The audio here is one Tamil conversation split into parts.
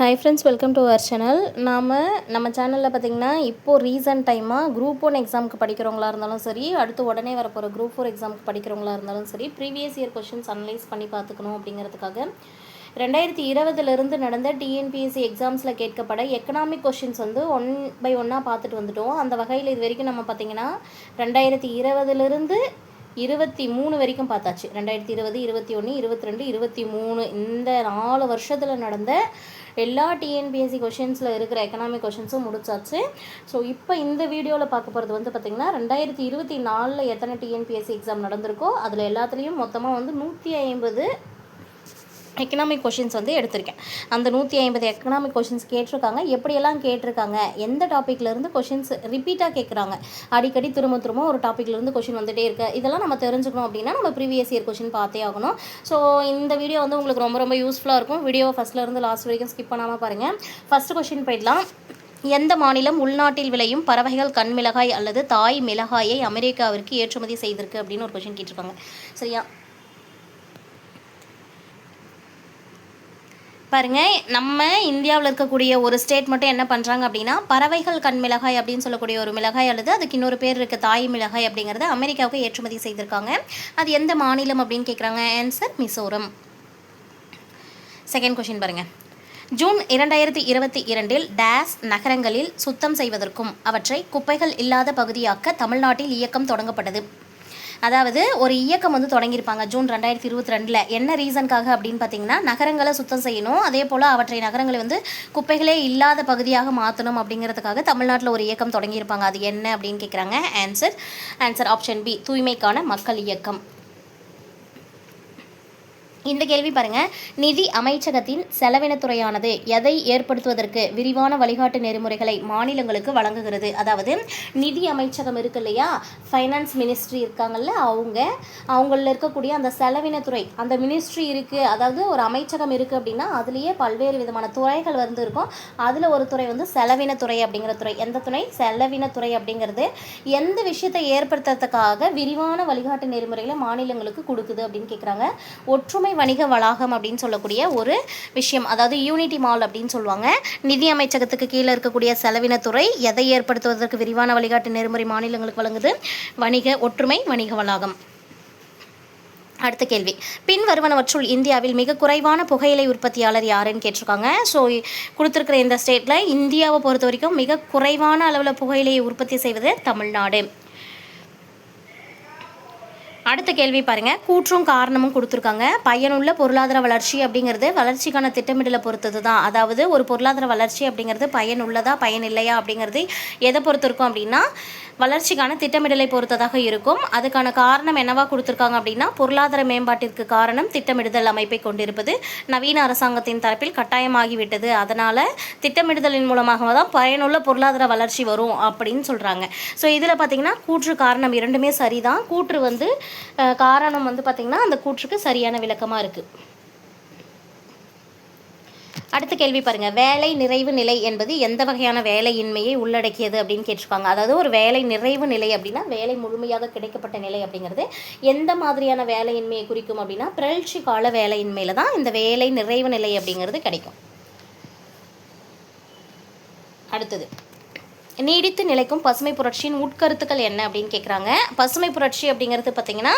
Hi friends, welcome to our channel. நம்ம சேனலில் பார்த்திங்கன்னா இப்போது ரீசன்ட் டைமாக குரூப் 1 எக்ஸாமுக்கு படிக்கிறவங்களா இருந்தாலும் சரி, அடுத்து உடனே வரப்போகிற குரூப் 4 எக்ஸாமுக்கு படிக்கிறவங்களா இருந்தாலும் சரி, ப்ரீவியஸ் இயர் கொஷின்ஸ் அனலைஸ் பண்ணி பார்த்துக்கணும் அப்படிங்கிறதுக்காக 2020 நடந்த டிஎன்பிஎஸ்சி எக்ஸாம்ஸில் கேட்கப்பட எக்கனாமிக் கொஷின்ஸ் வந்து 1 by 1 பார்த்துட்டு வந்துட்டோம். அந்த வகையில் இது வரைக்கும் நம்ம பார்த்திங்கன்னா 2020 23 வரைக்கும் பார்த்தாச்சு. 2020, 21, 22, 23 இந்த 4 வருஷத்தில் நடந்த எல்லா டிஎன்பிஎஸ்சி கொஷின்ஸில் இருக்கிற எக்கனாமிக் கொஷின்ஸும் முடிச்சாச்சு. ஸோ இப்போ இந்த வீடியோவில் பார்க்க போகிறது வந்து பார்த்திங்கன்னா 2024 எத்தனை டிஎன்பிஎஸ்சி எக்ஸாம் நடந்திருக்கோ அதில் எல்லாத்துலேயும் மொத்தமாக வந்து 150 எக்கனாமிக் கொஷின்ஸ் வந்து எடுத்திருக்கேன். அந்த 150 எக்கனாமிக் கொஷின்ஸ் கேட்டிருக்காங்க. எப்படியெல்லாம் கேட்டிருக்காங்க, எந்த டாப்பிக்லேருந்து கொஷின்ஸ் ரிப்பீட்டாக கேட்குறாங்க, அடிக்கடி திரும்ப ஒரு டாப்பிக்லேருந்து கொஷின் வந்துகிட்டே இருக்கு, இதெல்லாம் நம்ம தெரிஞ்சுக்கணும் அப்படின்னா நம்ம ப்ரீவியஸ் இயர் கொஷின் பார்த்தே ஆகணும். ஸோ இந்த வீடியோ வந்து உங்களுக்கு ரொம்ப யூஸ்ஃபுல்லாக இருக்கும். வீடியோ ஃபஸ்ட்லேருந்து லாஸ்ட் வரைக்கும் ஸ்கிப் பண்ணாமல் பாருங்கள். ஃபஸ்ட்டு கொஷின் போயிடலாம். எந்த மாநிலம் உள்நாட்டில் விளையும் பறவைகள் கண் மிளகாய் அல்லது தாய் மிளகாயை அமெரிக்காவிற்கு ஏற்றுமதி செய்திருக்கு அப்படின்னு ஒரு கொஷின் கேட்டிருக்காங்க. சரியா? பாருங்கள், நம்ம இந்தியாவில் இருக்கக்கூடிய ஒரு ஸ்டேட் மட்டும் என்ன பண்ணுறாங்க அப்படின்னா பறவைகள் கண் மிளகாய் அப்படின்னு சொல்லக்கூடிய ஒரு மிளகாய் அல்லது அதுக்கு இன்னொரு பேர் இருக்குது தாய் மிளகாய் அப்படிங்கிறத அமெரிக்காவுக்கு ஏற்றுமதி செய்திருக்காங்க. அது எந்த மாநிலம் அப்படின்னு கேட்குறாங்க. ஆன்சர் மிசோரம். செகண்ட் கொஷின் பாருங்கள். ஜூன் 2022 டேஸ் நகரங்களில் சுத்தம் செய்வதற்கும் அவற்றை குப்பைகள் இல்லாத பகுதியாக்க தமிழ்நாட்டில் இயக்கம் தொடங்கப்பட்டது. அதாவது ஒரு இயக்கம் வந்து தொடங்கியிருப்பாங்க ஜூன் 2022. என்ன ரீசனுக்காக அப்படின்னு பார்த்தீங்கன்னா நகரங்களை சுத்தம் செய்யணும், அதே போல் அவற்றை நகரங்களை வந்து குப்பைகளே இல்லாத பகுதியாக மாற்றணும் அப்படிங்கிறதுக்காக தமிழ்நாட்டில் ஒரு இயக்கம் தொடங்கியிருப்பாங்க. அது என்ன அப்படின்னு கேட்குறாங்க. ஆன்சர் ஆப்ஷன் பி, தூய்மைக்கான மக்கள் இயக்கம். இந்த கேள்வி பாருங்கள். நிதி அமைச்சகத்தின் செலவினத்துறையானது எதை ஏற்படுத்துவதற்கு விரிவான வழிகாட்டு நெறிமுறைகளை மாநிலங்களுக்கு வழங்குகிறது. அதாவது நிதி அமைச்சகம் இருக்கு இல்லையா, ஃபைனான்ஸ் மினிஸ்ட்ரி இருக்காங்கல்ல, அவங்களில் இருக்கக்கூடிய அந்த செலவினத்துறை, அந்த மினிஸ்ட்ரி இருக்குது, அதாவது ஒரு அமைச்சகம் இருக்குது அப்படின்னா அதுலேயே பல்வேறு விதமான துறைகள் வந்து இருக்கும். அதில் ஒரு துறை வந்து செலவினத்துறை அப்படிங்கிற துறை. எந்த துறை? செலவினத்துறை அப்படிங்கிறது எந்த விஷயத்தை ஏற்படுத்துறதுக்காக விரிவான வழிகாட்டு நெறிமுறைகளை மாநிலங்களுக்கு கொடுக்குது அப்படின்னு கேட்குறாங்க. ஒற்றுமை வணிக வளாகம் அப்படின்னு சொல்லக்கூடிய ஒரு விஷயம், அதாவது யூனிட்டி மால் அப்படின்னு சொல்லுவாங்க. நிதி அமைச்சகத்துக்கு கீழே இருக்கக்கூடிய செலவினத்துறை எதை ஏற்படுத்துவதற்கு விரிவான வழிகாட்டு நெறிமுறை மாநிலங்களுக்கு வழங்குது. ஒற்றுமை வணிக வளாகம். அடுத்த கேள்வி. பின் வருவனவற்றுள் இந்தியாவில் மிக குறைவான புகையிலை உற்பத்தியாளர் யாருன்னு கேட்டிருக்காங்க. ஸோ கொடுத்துருக்கிற இந்த ஸ்டேட்டில் இந்தியாவை பொறுத்த வரைக்கும் மிக குறைவான அளவில் புகையிலையை உற்பத்தி செய்வது தமிழ்நாடு. அடுத்த கேள்வி பாருங்கள். கூற்றும் காரணமும் கொடுத்துருக்காங்க. பயனுள்ள பொருளாதார வளர்ச்சி அப்படிங்கிறது வளர்ச்சிக்கான திட்டமிடலை பொறுத்தது தான். அதாவது ஒரு பொருளாதார வளர்ச்சி அப்படிங்கிறது பயனுள்ளதா பயன் இல்லையா அப்படிங்கிறது எதை பொறுத்து இருக்கும் அப்படின்னா வளர்ச்சிக்கான திட்டமிடலை பொறுத்ததாக இருக்கும். அதுக்கான காரணம் என்னவா கொடுத்துருக்காங்க அப்படின்னா பொருளாதார மேம்பாட்டிற்கு காரணம் திட்டமிடுதல் அமைப்பை கொண்டிருப்பது நவீன அரசாங்கத்தின் தரப்பில் கட்டாயமாகிவிட்டது. அதனால் திட்டமிடுதலின் மூலமாக தான் பயனுள்ள பொருளாதார வளர்ச்சி வரும் அப்படின்னு சொல்கிறாங்க. ஸோ இதில் பார்த்திங்கன்னா கூற்று காரணம் இரண்டுமே சரிதான். கூற்று வந்து காரணம் வந்து பார்த்திங்கன்னா அந்த கூற்றுக்கு சரியான விளக்கமாக இருக்குது. அடுத்த கேள்வி பாருங்கள். வேலை நிறைவு நிலை என்பது எந்த வகையான வேலையின்மையை உள்ளடக்கியது அப்படின்னு கேட்டிருக்காங்க. அதாவது ஒரு வேலை நிறைவு நிலை அப்படின்னா வேலை முழுமையாக கிடைக்கப்பட்ட நிலை அப்படிங்கிறது எந்த மாதிரியான வேலையின்மையை குறிக்கும் அப்படின்னா பிறழ்ச்சி கால வேலையின்மையில் தான் இந்த வேலை நிறைவு நிலை அப்படிங்கிறது கிடைக்கும். அடுத்தது, நீடித்து நிலைக்கும் பசுமை புரட்சியின் உட்கருத்துக்கள் என்ன அப்படின்னு கேட்குறாங்க. பசுமை புரட்சி அப்படிங்கிறது பார்த்திங்கன்னா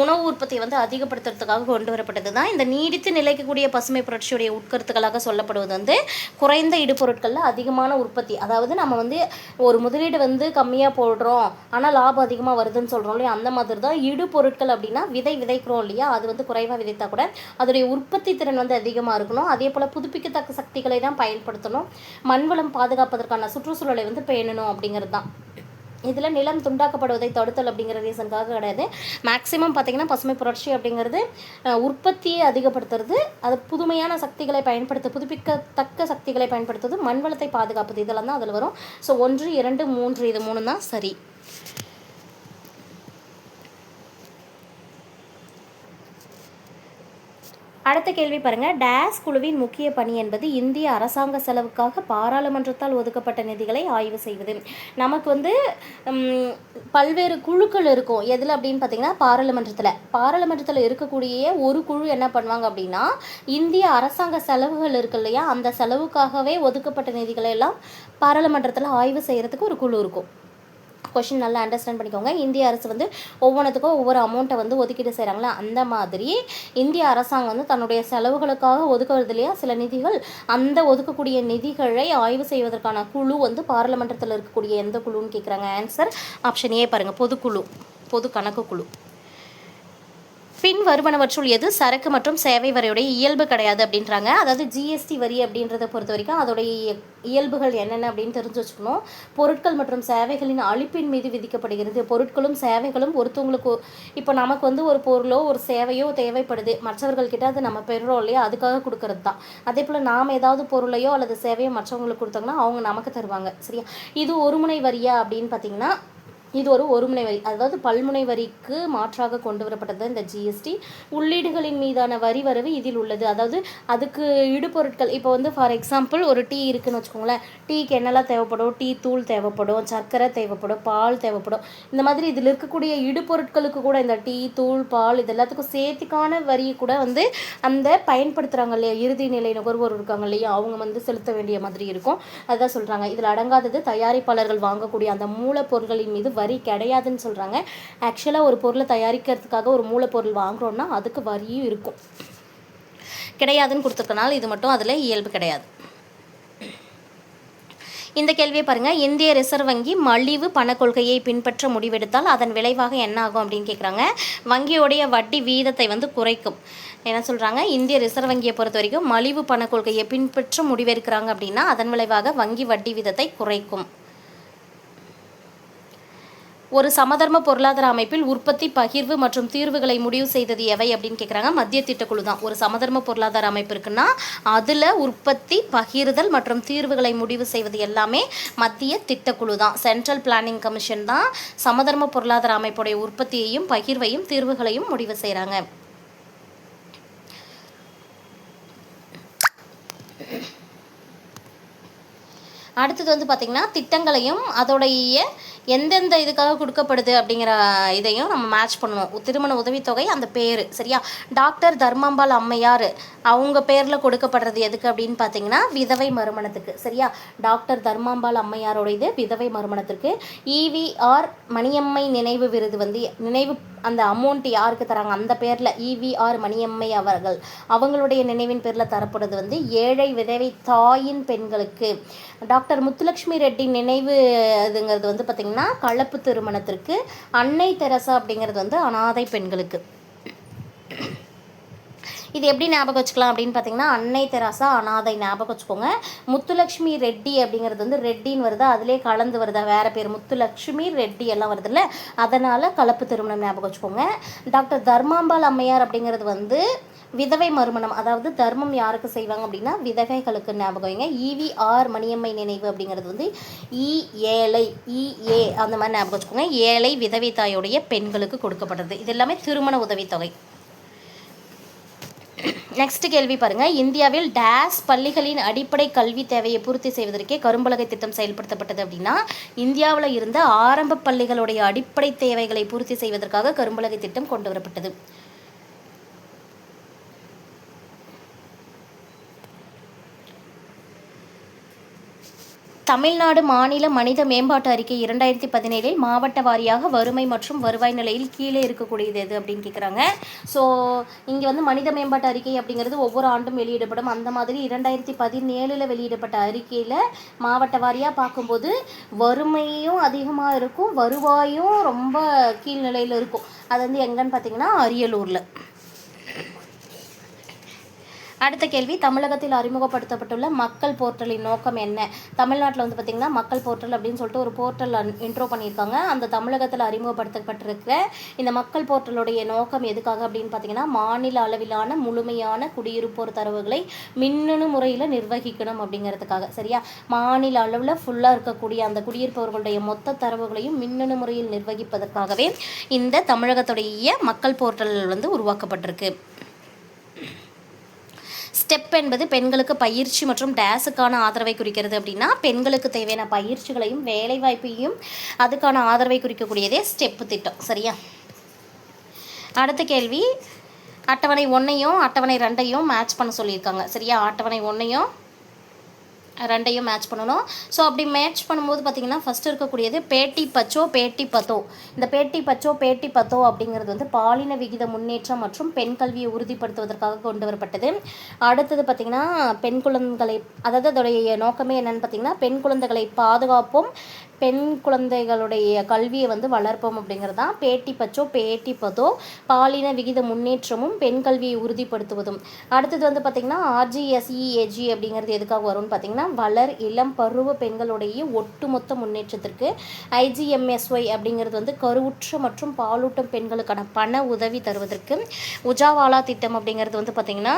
உணவு உற்பத்தியை வந்து அதிகப்படுத்துறதுக்காக கொண்டு வரப்பட்டது தான். இந்த நீடித்து நிலைக்கக்கூடிய பசுமை புரட்சியுடைய உட்கருத்துக்களாக சொல்லப்படுவது வந்து குறைந்த இடுபொருட்களில் அதிகமான உற்பத்தி. அதாவது நம்ம வந்து ஒரு முதலீடு வந்து கம்மியாக போடுறோம் ஆனால் லாபம் அதிகமாக வருதுன்னு சொல்கிறோம் இல்லையா, அந்த மாதிரி தான் இடுபொருட்கள் அப்படின்னா விதைக்கிறோம் இல்லையா, அது வந்து குறைவாக விதைத்தா கூட அதோடைய உற்பத்தி திறன் வந்து அதிகமாக இருக்கணும். அதே போல் புதுப்பிக்கத்தக்க சக்திகளை தான் பயன்படுத்தணும். மண்வளம் பாதுகாப்பதற்கான சுற்றுச்சூழலை வந்து பேணணும் அப்படிங்கிறது தான். இதில் நிலம் துண்டாக்கப்படுவதை தடுத்தல் அப்படிங்கிற ரீசனுக்காக கிடையாது. மேக்ஸிமம் பார்த்திங்கன்னா பசுமை புரட்சி அப்படிங்கிறது உற்பத்தியை அதிகப்படுத்துறது, அது புதுமையான சக்திகளை புதுப்பிக்கத்தக்க சக்திகளை பயன்படுத்துவது, மண்வளத்தை பாதுகாப்பது, இதெல்லாம் தான் அதில் வரும். ஸோ 1, 2, 3 இது 3 தான் சரி. அடுத்த கேள்வி பாருங்கள். டேஸ் குழுவின் முக்கிய பணி என்பது இந்திய அரசாங்க செலவுக்காக பாராளுமன்றத்தால் ஒதுக்கப்பட்ட நிதிகளை ஆய்வு செய்வது. நமக்கு வந்து பல்வேறு குழுக்கள் இருக்கும். எதில் அப்படின்னு பார்த்தீங்கன்னா பாராளுமன்றத்தில் இருக்கக்கூடிய ஒரு குழு என்ன பண்ணுவாங்க அப்படின்னா, இந்திய அரசாங்க செலவுகள் இருக்கு இல்லையா, அந்த செலவுக்காகவே ஒதுக்கப்பட்ட நிதிகளை எல்லாம் பாராளுமன்றத்தில் ஆய்வு செய்கிறதுக்கு ஒரு குழு இருக்கும். கொஷின் நல்லா அண்டர்ஸ்டாண்ட் பண்ணிக்கோங்க. இந்திய அரசு வந்து ஒவ்வொன்றுத்துக்கும் ஒவ்வொரு அமௌண்ட்டை வந்து ஒதுக்கீடு செய்கிறாங்களா, அந்த மாதிரி இந்திய அரசாங்கம் வந்து தன்னுடைய செலவுகளுக்காக ஒதுக்குறது இல்லையா சில நிதிகள், அந்த ஒதுக்கக்கூடிய நிதிகளை ஆய்வு செய்வதற்கான குழு வந்து பாராளுமன்றத்தில் இருக்கக்கூடிய எந்த குழுன்னு கேட்குறாங்க. ஆன்சர் ஆப்ஷன் ஏ பாருங்கள், பொதுக்குழு, பொது கணக்கு குழு. பின் வருவனவற்றுள் எது சரக்கு மற்றும் சேவை வரியுடைய இயல்பு கிடையாது அப்படின்றாங்க. அதாவது ஜிஎஸ்டி வரி அப்படின்றத பொறுத்த வரைக்கும் அதோடைய இயல்புகள் என்னென்ன அப்படின்னு தெரிஞ்சு வச்சுக்கணும். பொருட்கள் மற்றும் சேவைகளின் அளிப்பின் மீது விதிக்கப்படுகிறது. பொருட்களும் சேவைகளும் ஒருத்தவங்களுக்கு, இப்போ நமக்கு வந்து ஒரு பொருளோ ஒரு சேவையோ தேவைப்படுது, மற்றவர்கள்கிட்ட அது நம்ம பெறுறோம் இல்லையா, அதுக்காக கொடுக்கறது தான். அதே போல் நாம் ஏதாவது பொருளையோ அல்லது சேவையோ மற்றவங்களுக்கு கொடுத்தோம்னா அவங்க நமக்கு தருவாங்க. சரியா, இது ஒருமுனை வரியா அப்படின்னு பார்த்தீங்கன்னா இது ஒரு ஒருமுனை வரி, அதாவது பல்முனை வரிக்கு மாற்றாக கொண்டு வரப்பட்டது இந்த ஜிஎஸ்டி. உள்ளீடுகளின் மீதான வரி வரவு இதில் உள்ளது. அதாவது அதுக்கு இடுபொருட்கள், இப்போ வந்து ஃபார் எக்ஸாம்பிள் ஒரு டீ இருக்குன்னு வச்சுக்கோங்களேன், டீக்கு என்னெல்லாம் தேவைப்படும், டீ தூள் தேவைப்படும், சர்க்கரை தேவைப்படும், பால் தேவைப்படும். இந்த மாதிரி இதில் இருக்கக்கூடிய இடுபொருட்களுக்கு கூட இந்த டீ தூள் பால் இது எல்லாத்துக்கும் சேர்த்துக்கான வரி கூட வந்து அந்த பயன்படுத்துகிறாங்க இல்லையா, இறுதி நிலை நுகர்வோர் இருக்காங்க இல்லையா, அவங்க வந்து செலுத்த வேண்டிய மாதிரி இருக்கும். அதுதான் சொல்கிறாங்க. இதில் அடங்காதது தயாரிப்பாளர்கள் வாங்கக்கூடிய அந்த மூலப்பொருட்களின் மீது வரி கிடையாதுன்னு சொல்கிறாங்க. ஆக்சுவலாக ஒரு பொருளை தயாரிக்கிறதுக்காக ஒரு மூலப்பொருள் வாங்குறோம்னா அதுக்கு வரியும் இருக்கும், கிடையாதுன்னு கொடுத்துருக்கனால இது மட்டும் அதில் இயல்பு கிடையாது. இந்த கேள்வியை பாருங்கள். இந்திய ரிசர்வ் வங்கி மலிவு பண கொள்கையை பின்பற்ற முடிவெடுத்தால் அதன் விளைவாக என்ன ஆகும் அப்படின்னு கேட்குறாங்க. வங்கியோடைய வட்டி வீதத்தை வந்து குறைக்கும். என்ன சொல்கிறாங்க, இந்திய ரிசர்வ் வங்கியை பொறுத்த வரைக்கும் மலிவு பண கொள்கையை பின்பற்ற முடிவெடுக்கிறாங்க அப்படின்னா அதன் விளைவாக வங்கி வட்டி வீதத்தை குறைக்கும். ஒரு சமதர்ம பொருளாதார அமைப்பில் உற்பத்தி பகிர்வு மற்றும் தீர்வுகளை முடிவு செய்தது எவை அப்படின்னு கேட்குறாங்க. மத்திய திட்டக்குழு தான். ஒரு சமதர்ம பொருளாதார அமைப்பு இருக்குன்னா அதில் உற்பத்தி பகிர்தல் மற்றும் தீர்வுகளை முடிவு செய்வது எல்லாமே மத்திய திட்டக்குழு தான். சென்ட்ரல் பிளானிங் கமிஷன் தான் சமதர்ம பொருளாதார அமைப்புடைய உற்பத்தியையும் பகிர்வையும் தீர்வுகளையும் முடிவு செய்கிறாங்க. அடுத்தது வந்து பார்த்திங்கன்னா திட்டங்களையும் அதோடைய எந்தெந்த இதுக்காக கொடுக்கப்படுது அப்படிங்கிற இதையும் நம்ம மேட்ச் பண்ணுவோம். திருமண உதவித்தொகை அந்த பேர் சரியா. டாக்டர் தர்மாம்பாள் அம்மையார் அவங்க பேரில் கொடுக்கப்படுறது எதுக்கு அப்படின்னு பார்த்தீங்கன்னா விதவை மறுமணத்துக்கு. சரியா, டாக்டர் தர்மாம்பாள் அம்மையாரோட இது விதவை மறுமணத்திற்கு. EVR மணியம்மை நினைவு விருது வந்து நினைவு அந்த அமௌண்ட் யாருக்கு தராங்க, அந்த பேரில் EVR மணியம்மை அவங்களுடைய நினைவின் பேரில் தரப்படுறது வந்து ஏழை விதவை தாயின் பெண்களுக்கு. டாக்டர் முத்துலட்சுமி ரெட்டி நினைவு இதுங்கிறது வந்து பார்த்திங்கன்னா கலப்பு திருமணத்திற்கு. அன்னை தெரசா அப்படிங்கிறது வந்து அனாதை பெண்களுக்கு. இது எப்படி ஞாபகம் வச்சுக்கலாம் அப்படின்னு பார்த்தீங்கன்னா அன்னை தெராசா அனாதை ஞாபகம் வச்சுக்கோங்க. முத்துலட்சுமி ரெட்டி அப்படிங்கிறது வந்து ரெட்டின்னு வருதா, அதிலே கலந்து வருதா வேறு பேர், முத்துலட்சுமி ரெட்டி எல்லாம் வருது இல்லை, அதனால் கலப்பு திருமணம் ஞாபகம் வச்சுக்கோங்க. டாக்டர் தர்மாம்பாள் அம்மையார் அப்படிங்கிறது வந்து விதவை மறுமணம், அதாவது தர்மம் யாருக்கு செய்வாங்க அப்படின்னா விதவைகளுக்கு ஞாபகம் வைங்க. EVR மணியம்மை நினைவு அப்படிங்கிறது வந்து ஏழை அந்த மாதிரி ஞாபகம் வச்சுக்கோங்க. ஏழை விதவை தாயோடைய பெண்களுக்கு கொடுக்கப்படுறது. இது எல்லாமே திருமண உதவித்தொகை. நெக்ஸ்ட் கேள்வி பாருங்கள். இந்தியாவில் டேஸ் பள்ளிகளின் அடிப்படை கல்வி தேவையை பூர்த்தி செய்வதற்கே கரும்பலகை திட்டம் செயல்படுத்தப்பட்டது அப்படின்னா இந்தியாவில் இருந்த ஆரம்ப பள்ளிகளுடைய அடிப்படை தேவைகளை பூர்த்தி செய்வதற்காக கரும்பலகை திட்டம் கொண்டு வரப்பட்டது. தமிழ்நாடு மாநில மனித மேம்பாட்டு அறிக்கை 2017 மாவட்ட வாரியாக வறுமை மற்றும் வருவாய் நிலையில் கீழே இருக்கக்கூடியது எது அப்படின்னு கேட்குறாங்க. ஸோ இங்கே வந்து மனித மேம்பாட்டு அறிக்கை அப்படிங்கிறது ஒவ்வொரு ஆண்டும் வெளியிடப்படும். அந்த மாதிரி 2017 வெளியிடப்பட்ட அறிக்கையில் மாவட்ட வாரியாக பார்க்கும்போது வறுமையும் அதிகமாக இருக்கும், வருவாயும் ரொம்ப கீழ்நிலையில் இருக்கும். அது வந்து எங்கன்னு பார்த்தீங்கன்னா அரியலூரில். அடுத்த கேள்வி, தமிழகத்தில் அறிமுகப்படுத்தப்பட்டுள்ள மக்கள் போர்ட்டலின் நோக்கம் என்ன? தமிழ்நாட்டில் வந்து பார்த்திங்கன்னா மக்கள் போர்ட்டல் அப்படின்னு சொல்லிட்டு ஒரு போர்ட்டல் இன்ட்ரோ பண்ணியிருக்காங்க. அந்த தமிழகத்தில் அறிமுகப்படுத்தப்பட்டிருக்கிற இந்த மக்கள் போர்ட்டலுடைய நோக்கம் எதுக்காக அப்படின்னு பார்த்திங்கன்னா மாநில அளவிலான முழுமையான குடியிருப்போர் தரவுகளை மின்னணு முறையில் நிர்வகிக்கணும் அப்படிங்கிறதுக்காக. சரியா, மாநில அளவில் ஃபுல்லாக இருக்கக்கூடிய அந்த குடியிருப்பவர்களுடைய மொத்த தரவுகளையும் மின்னணு முறையில் நிர்வகிப்பதற்காகவே இந்த தமிழகத்துடைய மக்கள் போர்ட்டல் வந்து உருவாக்கப்பட்டிருக்கு. ஸ்டெப் என்பது பெண்களுக்கு பயிற்சி மற்றும் டேஸுக்கான ஆதரவை குறிக்கிறது அப்படின்னா பெண்களுக்கு தேவையான பயிற்சிகளையும் வேலைவாய்ப்பையும் அதுக்கான ஆதரவை குறிக்கக்கூடியதே ஸ்டெப்பு திட்டம். சரியா? அடுத்த கேள்வி, அட்டவணை 1ஐயும் அட்டவணை 2ஐயும் மேட்ச் பண்ண சொல்லியிருக்காங்க. சரியா? அட்டவணை 1ஐயும் 2ஐயும் மேட்ச் பண்ணணும். ஸோ அப்படி மேட்ச் பண்ணும்போது பார்த்திங்கன்னா ஃபஸ்ட்டு இருக்கக்கூடியது பேட்டி பச்சோ பேட்டி பத்தோ. இந்த பேட்டி பச்சோ பேட்டி பத்தோ அப்படிங்கிறது வந்து பாலின விகித முன்னேற்றம் மற்றும் பெண் கல்வியை உறுதிப்படுத்துவதற்காக கொண்டு வரப்பட்டது. அடுத்தது பார்த்திங்கன்னா பெண் குழந்தைகளை, அதாவது அதோடைய நோக்கமே என்னென்னு பார்த்திங்கன்னா பெண் குழந்தைகளை பாதுகாப்போம், பெண் குழந்தைகளுடைய கல்வியை வந்து வளர்ப்போம் அப்படிங்கிறது தான் பேட்டி பச்சோ பேட்டி பதோ, பாலின விகித முன்னேற்றமும் பெண் கல்வியை உறுதிப்படுத்துவதும். அடுத்தது வந்து பார்த்திங்கன்னா RGSEAG அப்படிங்கிறது எதுக்காக வரும்னு பார்த்திங்கன்னா வளர் இளம் பருவ பெண்களுடைய ஒட்டுமொத்த முன்னேற்றத்திற்கு. IGMSY அப்படிங்கிறது வந்து கருவுற்ற மற்றும் பாலூட்டும் பெண்களுக்கான பண உதவி தருவதற்கு. உஜாவாலா திட்டம் அப்படிங்கிறது வந்து பார்த்திங்கன்னா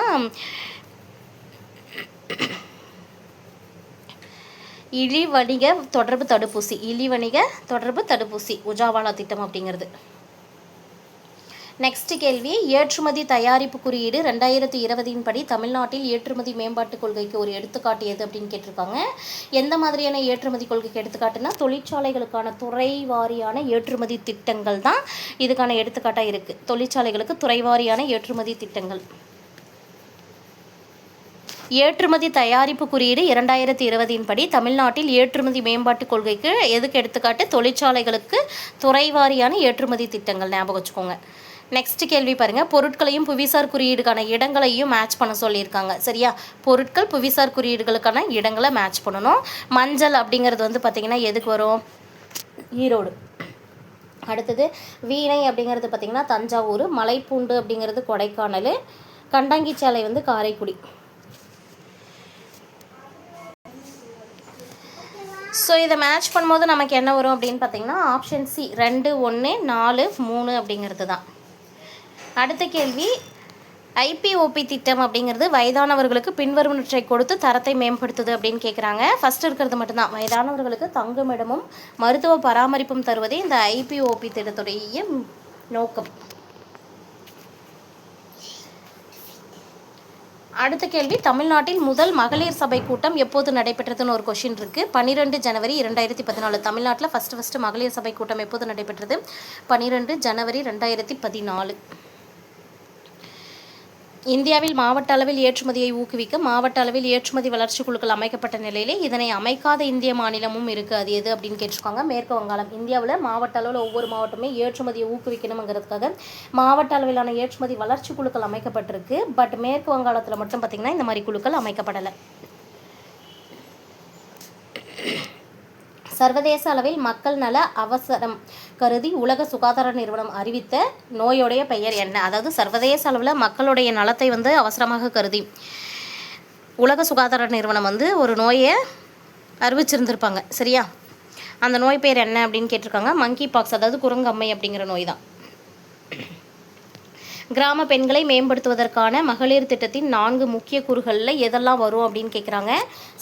இழிவணிக தொடர்பு தடுப்பூசி. இழிவணிக தொடர்பு தடுப்பூசி உஜாவாலா திட்டம் அப்படிங்கிறது. நெக்ஸ்ட் கேள்வி, ஏற்றுமதி தயாரிப்பு குறியீடு 2020 படி தமிழ்நாட்டில் ஏற்றுமதி மேம்பாட்டு கொள்கைக்கு ஒரு எடுத்துக்காட்டு எது அப்படின்னு கேட்டிருக்காங்க. எந்த மாதிரியான ஏற்றுமதி கொள்கைக்கு எடுத்துக்காட்டுனா தொழிற்சாலைகளுக்கான துறை வாரியான ஏற்றுமதி திட்டங்கள் தான் இதுக்கான எடுத்துக்காட்டாக இருக்குது. தொழிற்சாலைகளுக்கு துறைவாரியான ஏற்றுமதி திட்டங்கள். ஏற்றுமதி தயாரிப்பு குறியீடு 2020 படி தமிழ்நாட்டில் ஏற்றுமதி மேம்பாட்டு கொள்கைக்கு எதுக்கு எடுத்துக்காட்டு? தொழிற்சாலைகளுக்கு துறைவாரியான ஏற்றுமதி திட்டங்கள். ஞாபகம் வச்சுக்கோங்க. நெக்ஸ்ட் கேள்வி பாருங்கள், பொருட்களையும் புவிசார் குறியீடுக்கான இடங்களையும் மேட்ச் பண்ண சொல்லியிருக்காங்க. சரியா? பொருட்கள் புவிசார் குறியீடுகளுக்கான இடங்களை மேட்ச் பண்ணணும். மஞ்சள் அப்படிங்கிறது வந்து பார்த்திங்கன்னா எதுக்கு வரும்? ஈரோடு. அடுத்தது வீணை அப்படிங்கிறது பார்த்திங்கன்னா தஞ்சாவூர், மலைப்பூண்டு அப்படிங்கிறது கொடைக்கானல், கண்டாங்கிச்சாலை வந்து காரைக்குடி. ஸோ இதை மேட்ச் பண்ணும்போது நமக்கு என்ன வரும் அப்படின்னு பார்த்திங்கன்னா ஆப்ஷன் சி 2, 1, 4, 3 அப்படிங்கிறது தான். அடுத்த கேள்வி, IPOP திட்டம் அப்படிங்கிறது வயதானவர்களுக்கு பின்வருவனவற்றை கொடுத்து தரத்தை மேம்படுத்துது அப்படின்னு கேட்குறாங்க. ஃபஸ்ட்டு இருக்கிறது மட்டும்தான், வயதானவர்களுக்கு தங்குமிடமும் மருத்துவ பராமரிப்பும் தருவதே இந்த IPOP திட்டத்துடைய நோக்கம். அடுத்த கேள்வி, தமிழ்நாட்டில் முதல் மகளிர் சபை கூட்டம் எப்போது நடைபெற்றதுன்னு ஒரு கொஷின் இருக்குது. 12 ஜனவரி 2014. தமிழ்நாட்டில் ஃபஸ்ட்டு மகளிர் சபை கூட்டம் எப்போது நடைபெற்றது? 12 ஜனவரி 2014. இந்தியாவில் மாவட்ட அளவில் ஏற்றுமதியை ஊக்குவிக்க மாவட்ட அளவில் ஏற்றுமதி வளர்ச்சி குழுக்கள் அமைக்கப்பட்ட நிலையிலே இதனை அமைக்காத இந்திய மாநிலமும் இருக்குது. அது எது அப்படின்னு கேட்டிருக்காங்க? மேற்கு வங்காளம். இந்தியாவில் மாவட்ட அளவில் ஒவ்வொரு மாவட்டமே ஏற்றுமதியை ஊக்குவிக்கணுங்கிறதுக்காக மாவட்ட அளவிலான ஏற்றுமதி வளர்ச்சி குழுக்கள் அமைக்கப்பட்டிருக்கு. பட் மேற்கு வங்காளத்தில் மட்டும் பார்த்திங்கன்னா இந்த மாதிரி குழுக்கள் அமைக்கப்படலை. சர்வதேச அளவில் மக்கள் நல அவசரம் கருதி உலக சுகாதார நிறுவனம் அறிவித்த நோயுடைய பெயர் என்ன? அதாவது சர்வதேச அளவில் மக்களுடைய நலத்தை வந்து அவசரமாக கருதி உலக சுகாதார நிறுவனம் வந்து ஒரு நோயை அறிவிச்சிருந்திருப்பாங்க. சரியா? அந்த நோய் பேர் என்ன அப்படின்னு கேட்டிருக்காங்க. மங்கி பாக்ஸ், அதாவது குரங்கம்மை அப்படிங்கிற நோய் தான். கிராம பெண்களை மேம்படுத்துவதற்கான மகளிர் திட்டத்தின் 4 முக்கிய கூறுகளில் எதெல்லாம் வரும் அப்படின்னு கேட்குறாங்க.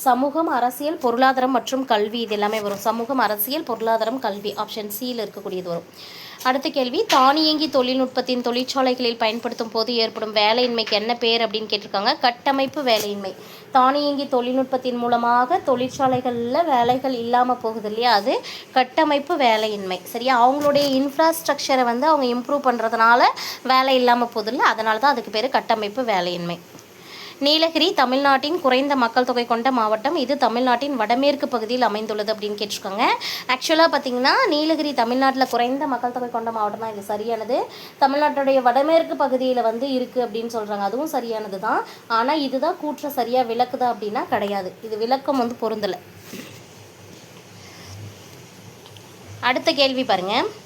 சமூகம், அரசியல், பொருளாதாரம் மற்றும் கல்வி. இது எல்லாமே வரும். சமூகம், அரசியல், பொருளாதாரம், கல்வி. ஆப்ஷன் சியில் இருக்கக்கூடியது வரும். அடுத்த கேள்வி, தானியங்கி தொழில்நுட்பத்தின் தொழிற்சாலைகளில் பயன்படுத்தும் போது ஏற்படும் வேலையின்மைக்கு என்ன பேர் அப்படின்னு கேட்டிருக்காங்க. கட்டமைப்பு வேலையின்மை. தானியங்கி தொழில்நுட்பத்தின் மூலமாக தொழிற்சாலைகளில் வேலைகள் இல்லாமல் போகுது இல்லையா, அது கட்டமைப்பு வேலையின்மை. சரியா? அவங்களுடைய இன்ஃப்ராஸ்ட்ரக்சரை வந்து அவங்க இம்ப்ரூவ் பண்ணுறதுனால வேலை இல்லாமல் போகுதில்ல, அதனால தான் அதுக்கு பேர் கட்டமைப்பு வேலையின்மை. நீலகிரி தமிழ்நாட்டின் குறைந்த மக்கள் தொகை கொண்ட மாவட்டம். இது தமிழ்நாட்டின் வடமேற்கு பகுதியில் அமைந்துள்ளது அப்படின்னு கேட்டிருக்காங்க. ஆக்சுவலாக பார்த்திங்கன்னா நீலகிரி தமிழ்நாட்டில் குறைந்த மக்கள் தொகை கொண்ட மாவட்டம் தான். இது சரியானது. தமிழ்நாட்டுடைய வடமேற்கு பகுதியில் வந்து இருக்குது அப்படின்னு சொல்கிறாங்க. அதுவும் சரியானது தான். ஆனால் இதுதான் கூற்ற சரியாக விளக்குதா அப்படின்னா கிடையாது. இது விளக்கம் வந்து பொருந்தலை. அடுத்த கேள்வி பாருங்கள்.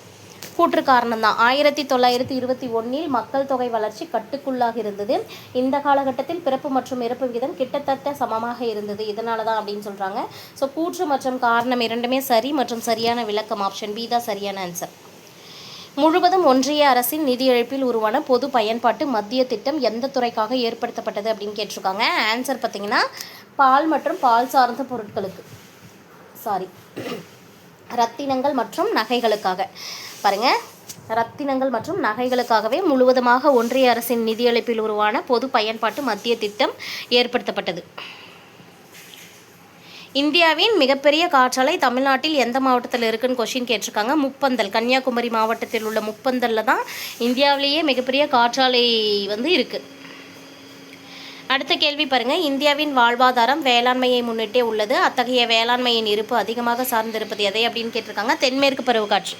கூற்று காரணம் தான். 1921 மக்கள் தொகை வளர்ச்சி கட்டுக்குள்ளாக இருந்தது. இந்த காலகட்டத்தில் பிறப்பு மற்றும் இறப்பு விகிதம் கிட்டத்தட்ட சமமாக இருந்தது. இதனால தான் அப்படின்னு சொல்கிறாங்க. ஸோ கூற்று மற்றும் காரணம் இரண்டுமே சரி மற்றும் சரியான விளக்கம் ஆப்ஷன் பி தான் சரியான ஆன்சர். முழுவதும் ஒன்றிய அரசின் நிதியளிப்பில் உருவான பொது பயன்பாட்டு மத்திய திட்டம் எந்த துறைக்காக ஏற்படுத்தப்பட்டது அப்படின்னு கேட்டிருக்காங்க. ஆன்சர் பார்த்திங்கன்னா பால் மற்றும் பால் சார்ந்த பொருட்களுக்கு, ரத்தினங்கள் மற்றும் நகைகளுக்காக. பாருங்கள், ரத்தினங்கள் மற்றும் நகைகளுக்காகவே முழுவதுமாக ஒன்றிய அரசின் நிதியளிப்பில் உருவான பொது பயன்பாட்டு மத்திய திட்டம் ஏற்படுத்தப்பட்டது. இந்தியாவின் மிகப்பெரிய காற்றாலை தமிழ்நாட்டில் எந்த மாவட்டத்தில் இருக்குன்னு கொஷின் கேட்டிருக்காங்க. முப்பந்தல், கன்னியாகுமரி மாவட்டத்தில் உள்ள முப்பந்தலில் தான் இந்தியாவிலேயே மிகப்பெரிய காற்றாலை இருக்குது. அடுத்த கேள்வி பாருங்கள். இந்தியாவின் வாழ்வாதாரம் வேளாண்மையை முன்னிட்டே உள்ளது. அத்தகைய வேளாண்மையின் இருப்பு அதிகமாக சார்ந்திருப்பது எதை அப்படின்னு கேட்டிருக்காங்க. தென்மேற்கு பருவக்காற்று.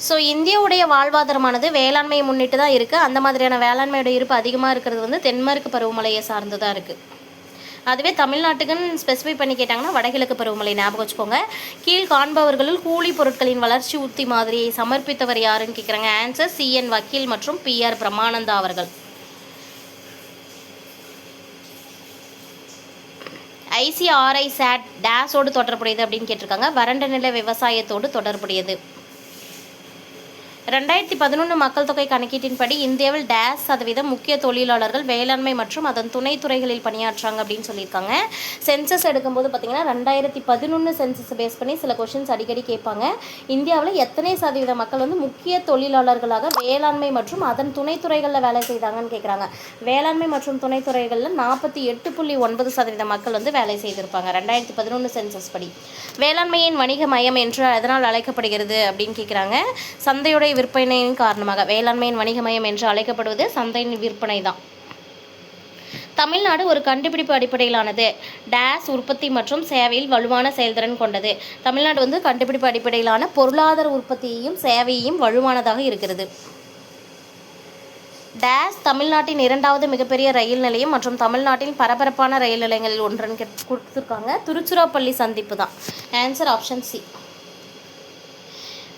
ஸோ இந்தியாவுடைய வாழ்வாதாரமானது வேளாண்மையை முன்னிட்டு தான் இருக்குது. அந்த மாதிரியான வேளாண்மையோட இருப்பு அதிகமாக இருக்கிறது தென்மேற்கு பருவமழையை சார்ந்து தான் இருக்குது. அதுவே தமிழ்நாட்டுக்குன்னு ஸ்பெசிஃபை பண்ணி கேட்டாங்கன்னா வடகிழக்கு பருவமழை ஞாபகம் வச்சுக்கோங்க. கீழ் காண்பவர்களுள் கூலி பொருட்களின் வளர்ச்சி உத்தி மாதிரியை சமர்ப்பித்தவர் யாருன்னு கேட்குறாங்க. ஆன்சர் CN வக்கீல் மற்றும் PR பிரமானந்தா அவர்கள். ICRI SAT டேஸோடு தொடர்புடையது அப்படின்னு கேட்டிருக்காங்க. வறண்ட நில விவசாயத்தோடு தொடர்புடையது. 2011 மக்கள் தொகை கணக்கீட்டின்படி இந்தியாவில் %, முக்கிய தொழிலாளர்கள் வேளாண்மை மற்றும் அதன் துணைத்துறைகளில் பணியாற்றாங்க அப்படின்னு சொல்லியிருக்காங்க. சென்சஸ் எடுக்கும்போது பார்த்தீங்கன்னா 2011 சென்சஸ் பேஸ் பண்ணி சில கொஷின்ஸ் அடிக்கடி கேட்பாங்க. இந்தியாவில் எத்தனை சதவீத மக்கள் முக்கிய தொழிலாளர்களாக வேளாண்மை மற்றும் அதன் துணைத்துறைகளில் வேலை செய்தாங்கன்னு கேட்குறாங்க. வேளாண்மை மற்றும் துணைத்துறைகளில் 48.9% மக்கள் வேலை செய்திருப்பாங்க 2011 சென்சஸ் படி. வேளாண்மையின் வணிக மையம் என்று எதனால் அழைக்கப்படுகிறது அப்படின்னு கேட்குறாங்க. சந்தையுடைய விற்பனையின் காரணமாக வேளாண்மையின் வணிக மையம் என்று அழைக்கப்படுவது சந்தையின் விற்பனை தான். தமிழ்நாடு ஒரு கண்டுபிடிப்பு அடிப்படையிலானது. டேஸ் உற்பத்தி மற்றும் சேவையில் வலுவான செயல்திறன் கொண்டது. தமிழ்நாடு கண்டுபிடிப்பு அடிப்படையிலான பொருளாதார உற்பத்தியையும் சேவையையும் வலுவானதாக இருக்கிறது. டேஸ் தமிழ்நாட்டின் 2வது மிகப்பெரிய ரயில் நிலையம் மற்றும் தமிழ்நாட்டின் பரபரப்பான ரயில் நிலையங்களில் ஒன்றுன்னு கொடுத்துருக்காங்க. திருச்சிராப்பள்ளி சந்திப்பு தான். Answer option C.